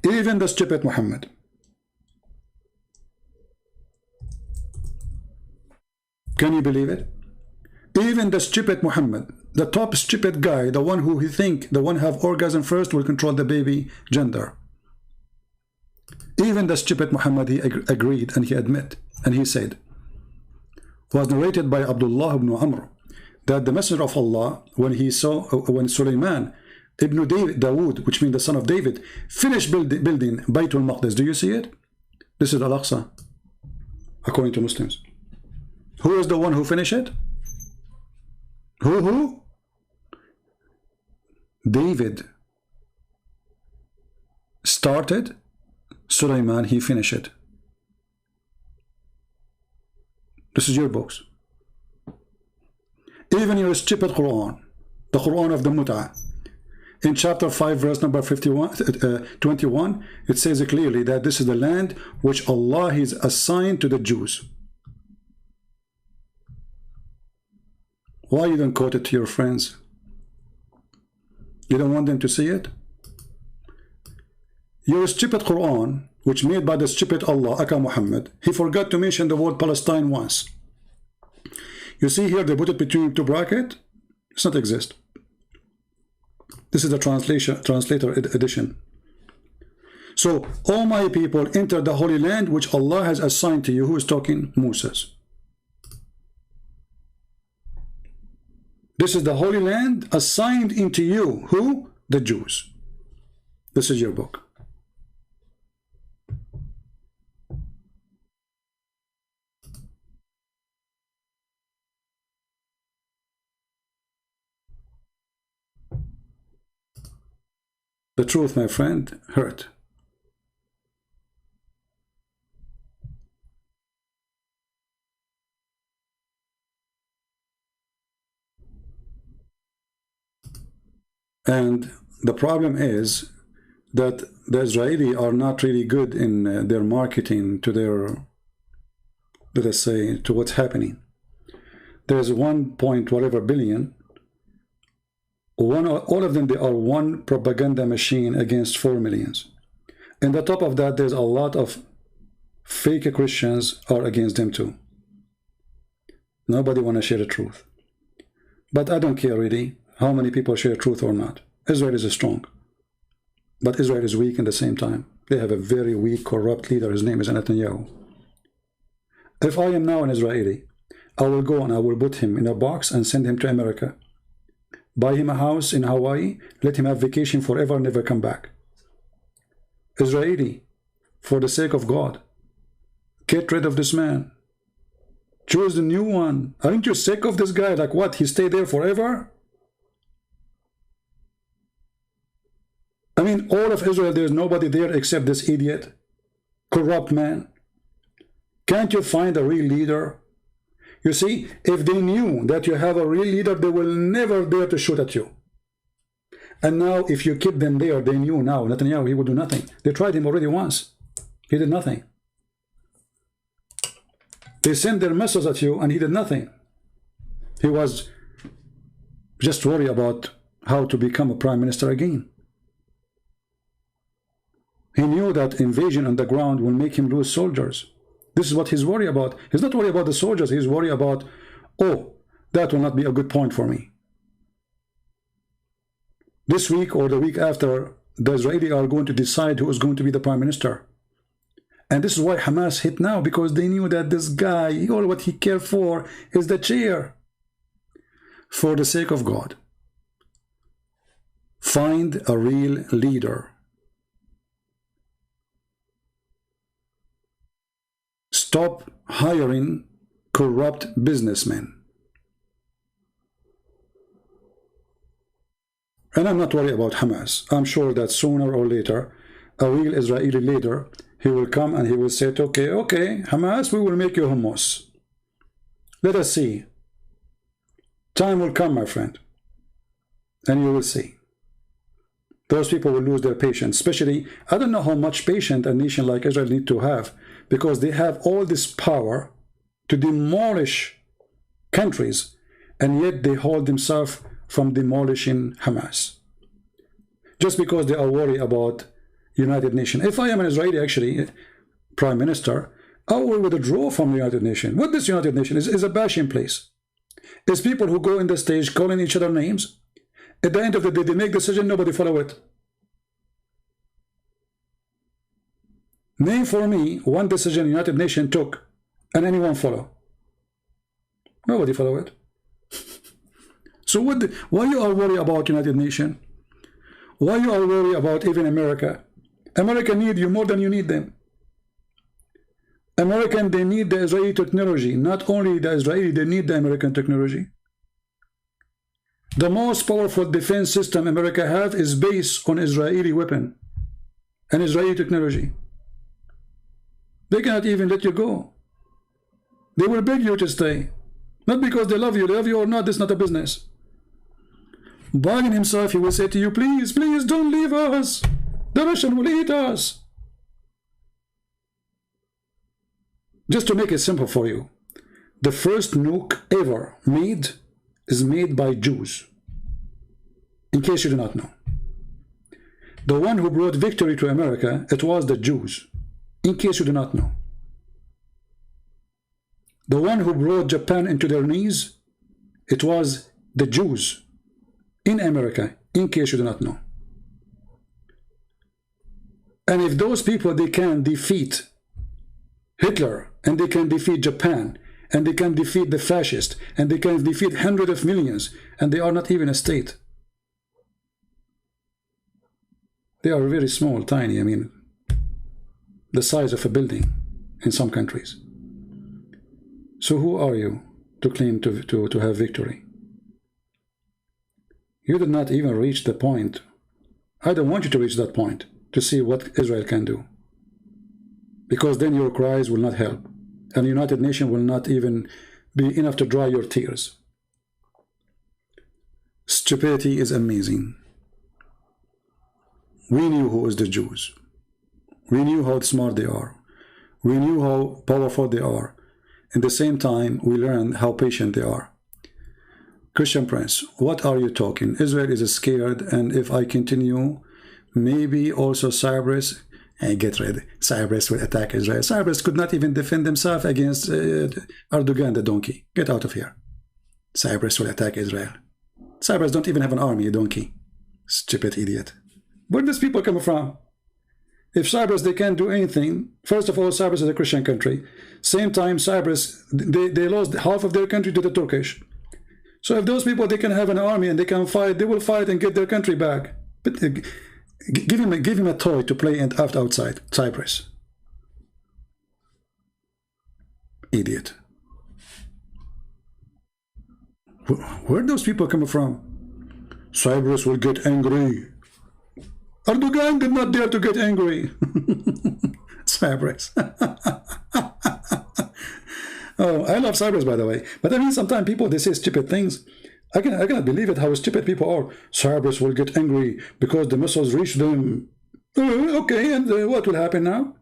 Even the stupid Muhammad. Can you believe it? Even the stupid Muhammad, the top stupid guy, the one who he think, the one who have orgasm first will control the baby gender. Even the stupid Muhammad, he agreed and he admit, and he said, was narrated by Abdullah ibn Amr, that the Messenger of Allah, when he saw, when Sulaiman ibn Dawood, which means the son of David, finished building Baytul Maqdis. Do you see it? This is Al-Aqsa, according to Muslims. Who is the one who finished it? Who? David started, Sulaiman, he finished it. This is your books. Even your stupid Quran, the Quran of the Mut'ah, in chapter 5 verse number 21, it says clearly that this is the land which Allah has assigned to the Jews. Why you don't quote it to your friends? You don't want them to see it? Your stupid Quran, which made by the stupid Allah, Aka Muhammad, he forgot to mention the word Palestine once. You see here, they put it between two brackets. It does not exist. This is the translator edition. So, all my people enter the Holy Land which Allah has assigned to you. Who is talking? Moses. This is the Holy Land assigned into you. Who? The Jews. This is your book. The truth, my friend, hurt. And the problem is that the Israelis are not really good in their marketing to their, let us say, to what's happening. There's 1 point whatever billion. All of them, they are one propaganda machine against 4 millions. And on top of that, there's a lot of fake Christians are against them too. Nobody want to share the truth. But I don't care really how many people share truth or not. Israel is strong. But Israel is weak at the same time. They have a very weak, corrupt leader. His name is Netanyahu. If I am now an Israeli, I will go and I will put him in a box and send him to America. Buy him a house in Hawaii, let him have vacation forever, never come back. Israeli, for the sake of God, get rid of this man. Choose the new one. Aren't you sick of this guy? Like what? He stayed there forever? I mean, all of Israel, there's nobody there except this idiot, corrupt man. Can't you find a real leader? You see, if they knew that you have a real leader, they will never dare to shoot at you. And now, if you keep them there, they knew now, Netanyahu, he would do nothing. They tried him already once. He did nothing. They sent their missiles at you, and he did nothing. He was just worried about how to become a prime minister again. He knew that invasion on the ground will make him lose soldiers. This is what he's worried about. He's not worried about the soldiers. He's worried about, oh, that will not be a good point for me. This week or the week after, the Israelis are going to decide who is going to be the prime minister. And this is why Hamas hit now, because they knew that this guy, all what he cared for is the chair. For the sake of God, find a real leader. Stop hiring corrupt businessmen. And I'm not worried about Hamas. I'm sure that sooner or later, a real Israeli leader, he will come and he will say, okay, Hamas, we will make you hummus. Let us see. Time will come, my friend, and you will see. Those people will lose their patience. Especially, I don't know how much patience a nation like Israel need to have, because they have all this power to demolish countries, and yet they hold themselves from demolishing Hamas. Just because they are worried about United Nations. If I am an Israeli, actually, Prime Minister, I will withdraw from the United Nations. What this United Nations is a bashing place. It's people who go in the stage calling each other names. At the end of the day, they make decision, nobody follow it. Name for me one decision the United Nations took and anyone follow. Nobody follow it. So why you are worried about United Nations? Why you are worried about even America? America need you more than you need them. American, they need the Israeli technology. Not only the Israeli, they need the American technology. The most powerful defense system America have is based on Israeli weapon and Israeli technology. They cannot even let you go. They will beg you to stay. Not because they love you or not, this is not a business. Biden himself, he will say to you, please, please don't leave us. The Russian will eat us. Just to make it simple for you, the first nuke ever made is made by Jews. In case you do not know. The one who brought victory to America, it was the Jews. In case you do not know. The one who brought Japan into their knees, it was the Jews in America, in case you do not know. And if those people, they can defeat Hitler, and they can defeat Japan, and they can defeat the fascists, and they can defeat hundreds of millions, and they are not even a state. They are very small, tiny, I mean, the size of a building in some countries. So who are you to claim to have victory? You did not even reach the point. I don't want you to reach that point to see what Israel can do. Because then your cries will not help. And the United Nations will not even be enough to dry your tears. Stupidity is amazing. We knew who is the Jews. We knew how smart they are. We knew how powerful they are. At the same time, we learned how patient they are. Christian Prince, what are you talking? Israel is scared, and if I continue, maybe also Cyprus, get ready, Cyprus will attack Israel. Cyprus could not even defend themselves against Erdogan, the donkey. Get out of here. Cyprus will attack Israel. Cyprus don't even have an army, a donkey. Stupid idiot. Where do these people come from? If Cyprus, they can't do anything. First of all, Cyprus is a Christian country. Same time, Cyprus, they lost half of their country to the Turkish. So if those people, they can have an army and they can fight, they will fight and get their country back. But give him a toy to play and act outside Cyprus. Idiot. Where those people coming from? Cyprus will get angry. Erdogan did not dare to get angry. Cyprus. Oh, I love Cyprus, by the way. But I mean, sometimes people, they say stupid things. I cannot believe it, how stupid people are. Cyprus will get angry because the missiles reach them. Okay, and what will happen now?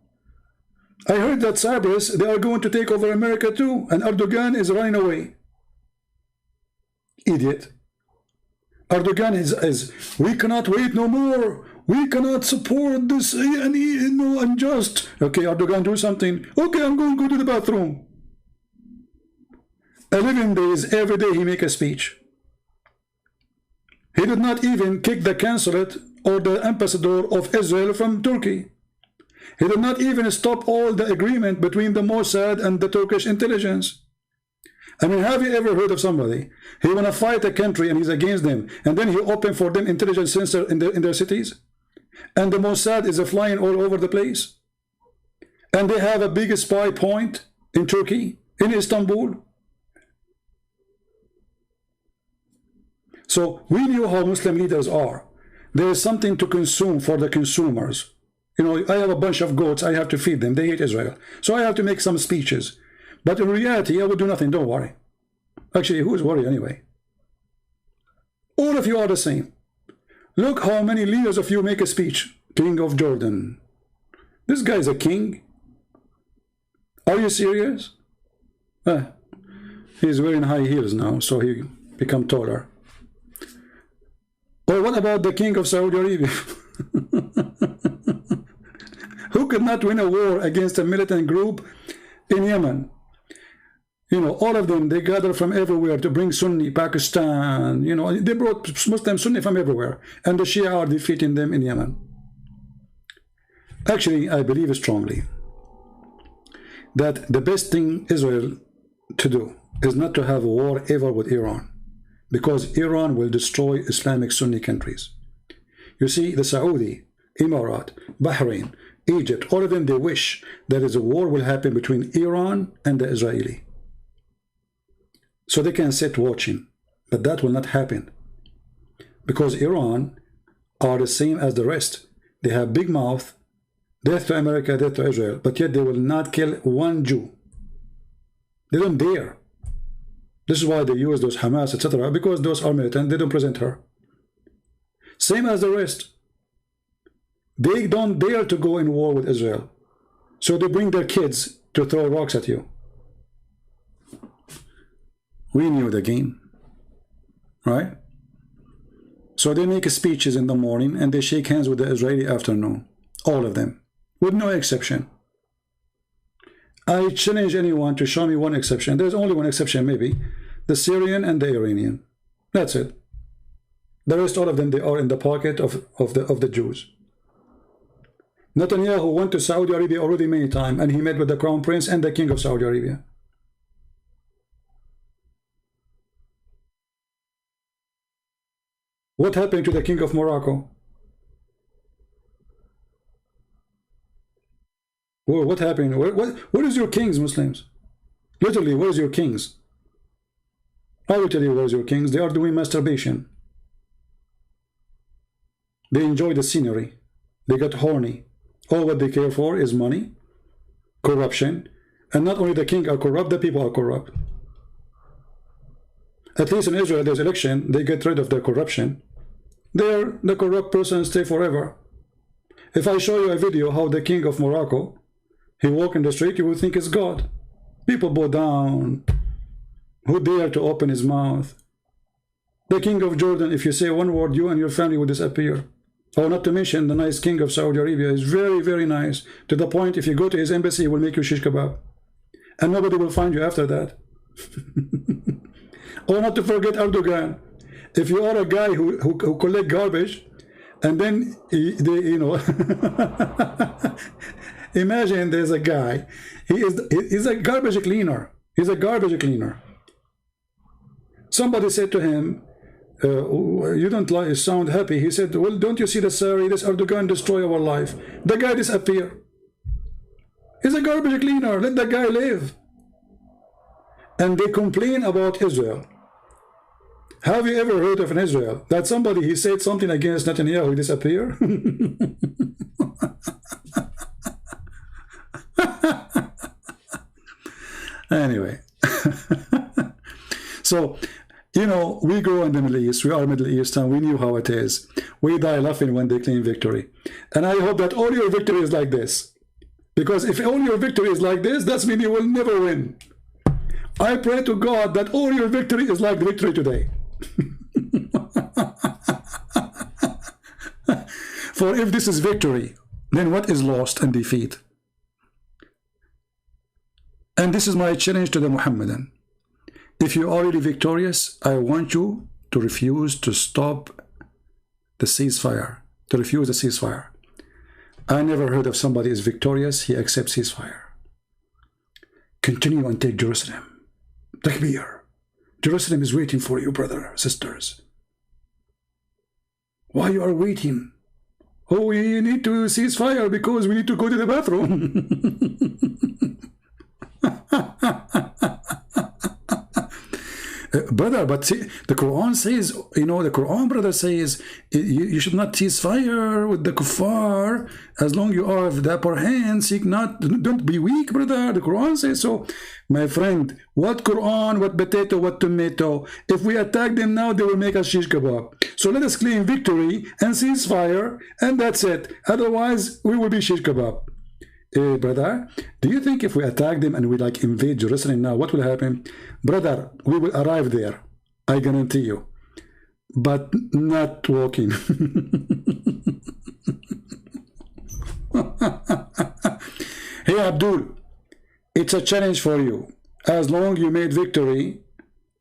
I heard that Cyprus, they are going to take over America too, and Erdogan is running away. Idiot. Erdogan is we cannot wait no more. We cannot support this unjust. Okay, Erdogan, do something. Okay, I'm going to go to the bathroom. 11 days, every day he make a speech. He did not even kick the consulate or the ambassador of Israel from Turkey. He did not even stop all the agreement between the Mossad and the Turkish intelligence. I mean, have you ever heard of somebody? He want to fight a country and he's against them, and then he open for them intelligence center in their cities, and the Mossad is flying all over the place, and they have a big spy point in Turkey, in Istanbul. So we knew how Muslim leaders are. There is something to consume for the consumers. You know, I have a bunch of goats, I have to feed them. They hate Israel. So I have to make some speeches. But in reality, I would do nothing, don't worry. Actually, who's worried anyway? All of you are the same. Look how many leaders of you make a speech. King of Jordan. This guy is a king. Are you serious? He's wearing high heels now, so he become taller. Or what about the king of Saudi Arabia? Who could not win a war against a militant group in Yemen? You know, all of them, they gather from everywhere to bring Sunni, Pakistan, you know, they brought Muslim Sunni from everywhere. And the Shia are defeating them in Yemen. Actually, I believe strongly that the best thing Israel to do is not to have a war ever with Iran, because Iran will destroy Islamic Sunni countries. You see, the Saudi, Emirat, Bahrain, Egypt, all of them, they wish that a war will happen between Iran and the Israeli. So they can sit watching, but that will not happen, because Iran are the same as the rest. They have big mouth, death to America, death to Israel, but yet they will not kill one Jew. They don't dare. This is why they use those Hamas, etc., because those are militant, they don't present her. Same as the rest. They don't dare to go in war with Israel. So they bring their kids to throw rocks at you. We knew the game, right? So they make speeches in the morning and they shake hands with the Israeli afternoon. All of them, with no exception. I challenge anyone to show me one exception. There's only one exception, maybe. The Syrian and the Iranian. That's it. The rest, all of them, they are in the pocket of the Jews. Netanyahu went to Saudi Arabia already many times, and he met with the Crown Prince and the King of Saudi Arabia. What happened to the King of Morocco? Well, what happened? What is your kings, Muslims? Literally, where is your kings? I will tell you where is your kings. They are doing masturbation. They enjoy the scenery. They get horny. All what they care for is money, corruption, and not only the king are corrupt, the people are corrupt. At least in Israel, there's election, they get rid of their corruption. There, the corrupt person stay forever. If I show you a video how the king of Morocco, he walk in the street, you will think it's God. People bow down. Who dare to open his mouth? The king of Jordan, if you say one word, you and your family will disappear. Oh, not to mention the nice king of Saudi Arabia is very, very nice. To the point, if you go to his embassy, he will make you shish kebab. And nobody will find you after that. Oh, not to forget Erdogan. If you are a guy who collect garbage, and then, you know, imagine there's a guy, he's a garbage cleaner. He's a garbage cleaner. Somebody said to him, you don't sound happy. He said, well, don't you see the Sari, this Erdogan destroy our life. The guy disappear. He's a garbage cleaner. Let the guy live. And they complain about Israel. Have you ever heard of an Israel that somebody, he said something against Netanyahu, disappear? Anyway. So, you know, we grow in the Middle East. We are Middle Eastern. We knew how it is. We die laughing when they claim victory. And I hope that all your victory is like this. Because if all your victory is like this, that means you will never win. I pray to God that all your victory is like victory today. For if this is victory, then what is lost and defeat? And this is my challenge to the Muhammadan. If you're already victorious, I want you to refuse to stop the ceasefire, to refuse the ceasefire. I never heard of somebody is victorious, he accepts ceasefire. Continue and take Jerusalem. Takbir. Jerusalem is waiting for you, brother, sisters. Why you are waiting? Oh, we need to cease fire because we need to go to the bathroom. Brother, but see, the Quran says, you know, the Quran, brother, says you should not cease fire with the kuffar as long you are of the upper hand. Seek not, don't be weak, brother. The Quran says so. My friend, what Quran, what potato, what tomato? If we attack them now, they will make us shish kebab. So let us claim victory and cease fire, and that's it. Otherwise, we will be shish kebab. Brother, do you think if we attack them and we like invade Jerusalem now, what will happen? Brother, we will arrive there, I guarantee you, but not walking. Hey Abdul, it's a challenge for you. As long you made victory,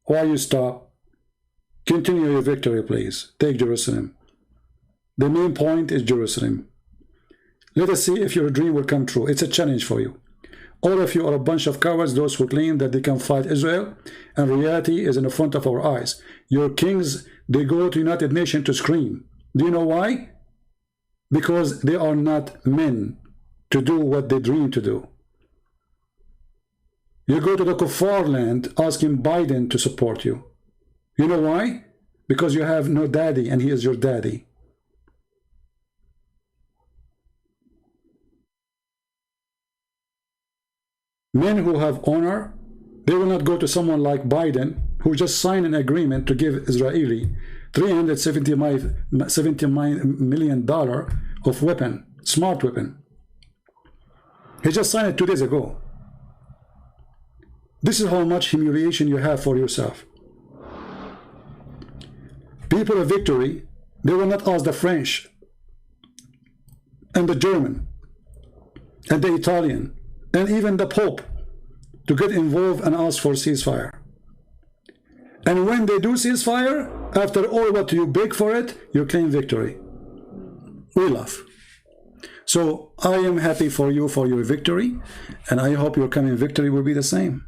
why you stop? Continue your victory, please. Take Jerusalem. The main point is Jerusalem. Let us see if your dream will come true. It's a challenge for you. All of you are a bunch of cowards, those who claim that they can fight Israel, and reality is in the front of our eyes. Your kings, they go to United Nations to scream. Do you know why? Because they are not men to do what they dream to do. You go to the kuffar land asking Biden to support you. You know why? Because you have no daddy and he is your daddy. Men who have honor, they will not go to someone like Biden, who just signed an agreement to give Israeli $370 million of weapon, smart weapon. He just signed it 2 days ago. This is how much humiliation you have for yourself. People of victory, they will not ask the French and the German and the Italian and even the Pope to get involved and ask for ceasefire. And when they do ceasefire, after all what you beg for it, you claim victory. We laugh. So I am happy for you for your victory, and I hope your coming victory will be the same.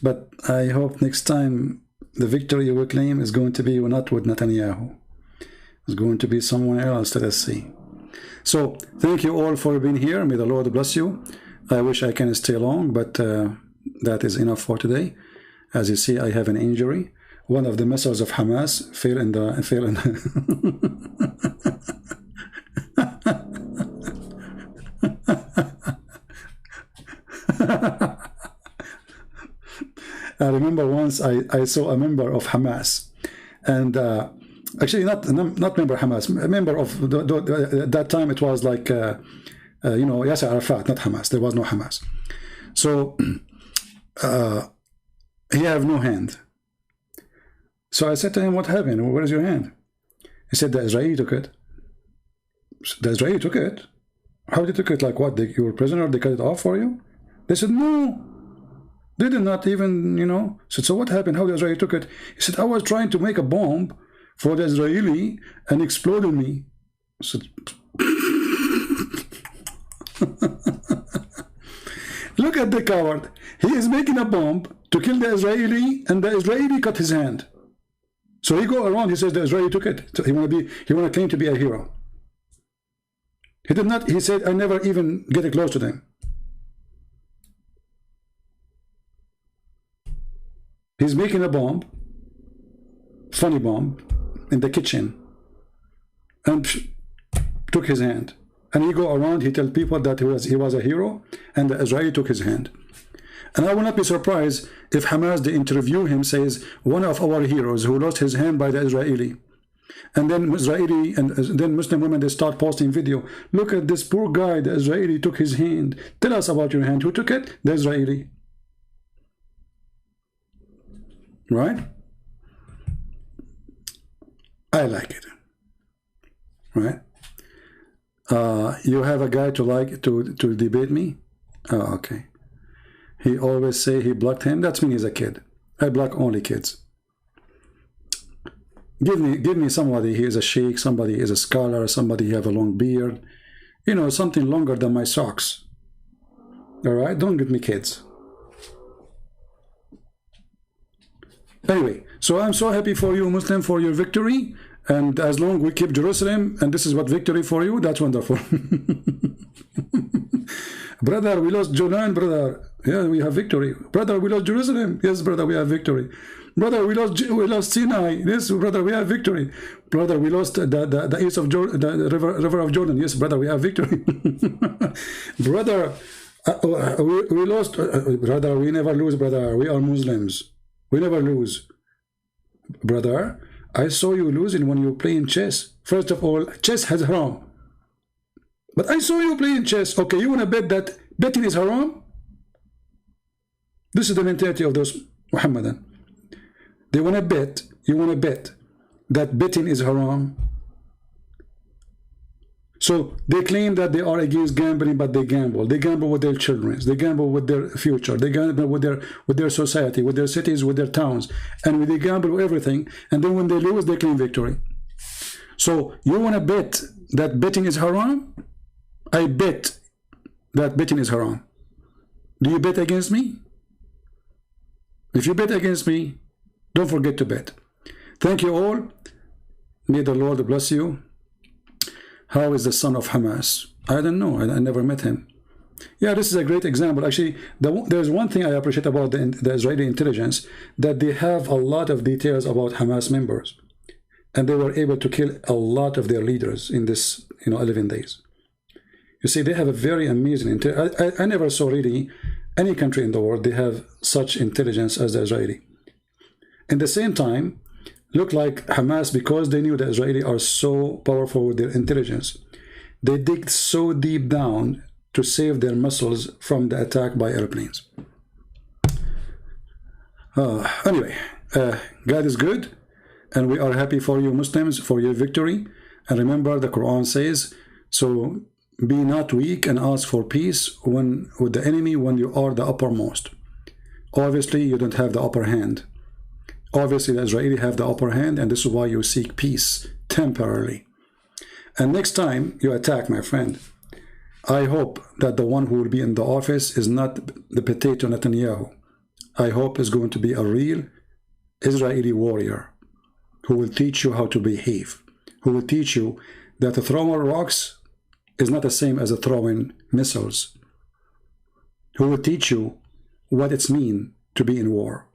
But I hope next time the victory you will claim is going to be not with Netanyahu. It's going to be someone else. Let us see. So thank you all for being here. May the Lord bless you. I wish I can stay long, but that is enough for today. As you see, I have an injury. One of the missiles of Hamas fell in the I remember once I saw a member of Hamas, and actually not member Hamas, a member of that time it was like you know, Yasser Arafat, not Hamas. There was no Hamas. So he have no hand. So I said to him, what happened? Where is your hand? He said, the Israeli took it. The Israeli took it? How did they took it? Like what? You were a prisoner? They cut it off for you? They said, no. They did not even, you know. I said, so what happened? How the Israeli took it? He said, I was trying to make a bomb for the Israeli and exploded me. I said, look at the coward. He is making a bomb to kill the Israeli, and the Israeli cut his hand. So he go around, he says the Israeli took it. So he want to claim to be a hero. He did not, he said, I never even get close to them. He's making a bomb, funny bomb, in the kitchen, and took his hand. And he go around, he tell people that he was a hero, and the Israeli took his hand. And I will not be surprised if Hamas, they interview him, says, one of our heroes who lost his hand by the Israeli. And then Israeli and then Muslim women, they start posting video. Look at this poor guy, the Israeli took his hand. Tell us about your hand. Who took it? The Israeli. Right? I like it. Right? You have a guy to debate me? Oh, okay. He always say he blocked him. That's mean he's a kid. I block only kids. Give me somebody. He is a sheikh. Somebody is a scholar. Somebody have a long beard. You know, something longer than my socks. All right? Don't give me kids. Anyway, so I'm so happy for you, Muslim, for your victory. And as long we keep Jerusalem, and this is what victory for you, that's wonderful. Brother, we lost Jordan, brother. Yeah, we have victory. Brother, we lost Jerusalem. Yes, brother, we have victory. Brother, we lost Sinai. Yes, brother, we have victory. Brother, we lost the east of Jordan, the river of Jordan. Yes, brother, we have victory. Brother, we lost. Brother, we never lose, brother. We are Muslims. We never lose. Brother, I saw you losing when you playing chess. First of all, chess has haram. But I saw you playing chess. Okay, you want to bet that betting is haram? This is the mentality of those Muhammadan. They want to bet, you want to bet that betting is haram. So they claim that they are against gambling, but they gamble. They gamble with their children. They gamble with their future. They gamble with their society, with their cities, with their towns. And they gamble with everything. And then when they lose, they claim victory. So you want to bet that betting is haram? I bet that betting is haram. Do you bet against me? If you bet against me, don't forget to bet. Thank you all. May the Lord bless you. How is the son of Hamas? I don't know. I never met him. Yeah, this is a great example. Actually, there's one thing I appreciate about the Israeli intelligence, that they have a lot of details about Hamas members. And they were able to kill a lot of their leaders in this 11 days. You see, they have a very amazing intelligence. I never saw really any country in the world, they have such intelligence as the Israeli. At the same time, look like Hamas, because they knew the Israeli are so powerful with their intelligence, they dig so deep down to save their muscles from the attack by airplanes. Anyway, God is good, and we are happy for you Muslims, for your victory. And remember, the Quran says, so be not weak and ask for peace with the enemy when you are the uppermost. Obviously, you don't have the upper hand. Obviously, the Israeli have the upper hand, and this is why you seek peace temporarily. And next time you attack, my friend, I hope that the one who will be in the office is not the potato Netanyahu. I hope is going to be a real Israeli warrior who will teach you how to behave, who will teach you that throwing rocks is not the same as throwing missiles, who will teach you what it's mean to be in war.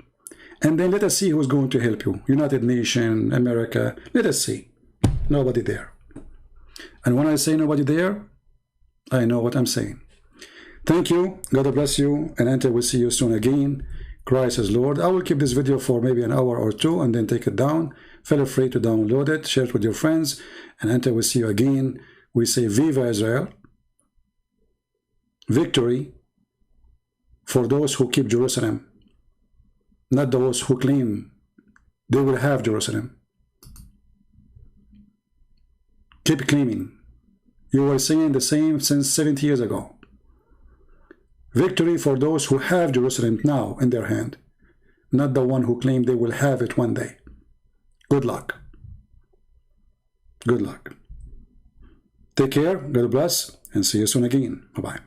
And then let us see who's going to help you. United Nations, America, let us see. Nobody there. And when I say nobody there, I know what I'm saying. Thank you. God bless you. And until we see you soon again, Christ is Lord. I will keep this video for maybe an hour or two and then take it down. Feel free to download it, share it with your friends. And until we see you again, we say Viva Israel. Victory for those who keep Jerusalem, not those who claim they will have Jerusalem. Keep claiming. You were saying the same since 70 years ago. Victory for those who have Jerusalem now in their hand, not the one who claim they will have it one day. Good luck. Good luck. Take care, God bless, and see you soon again. Bye-bye.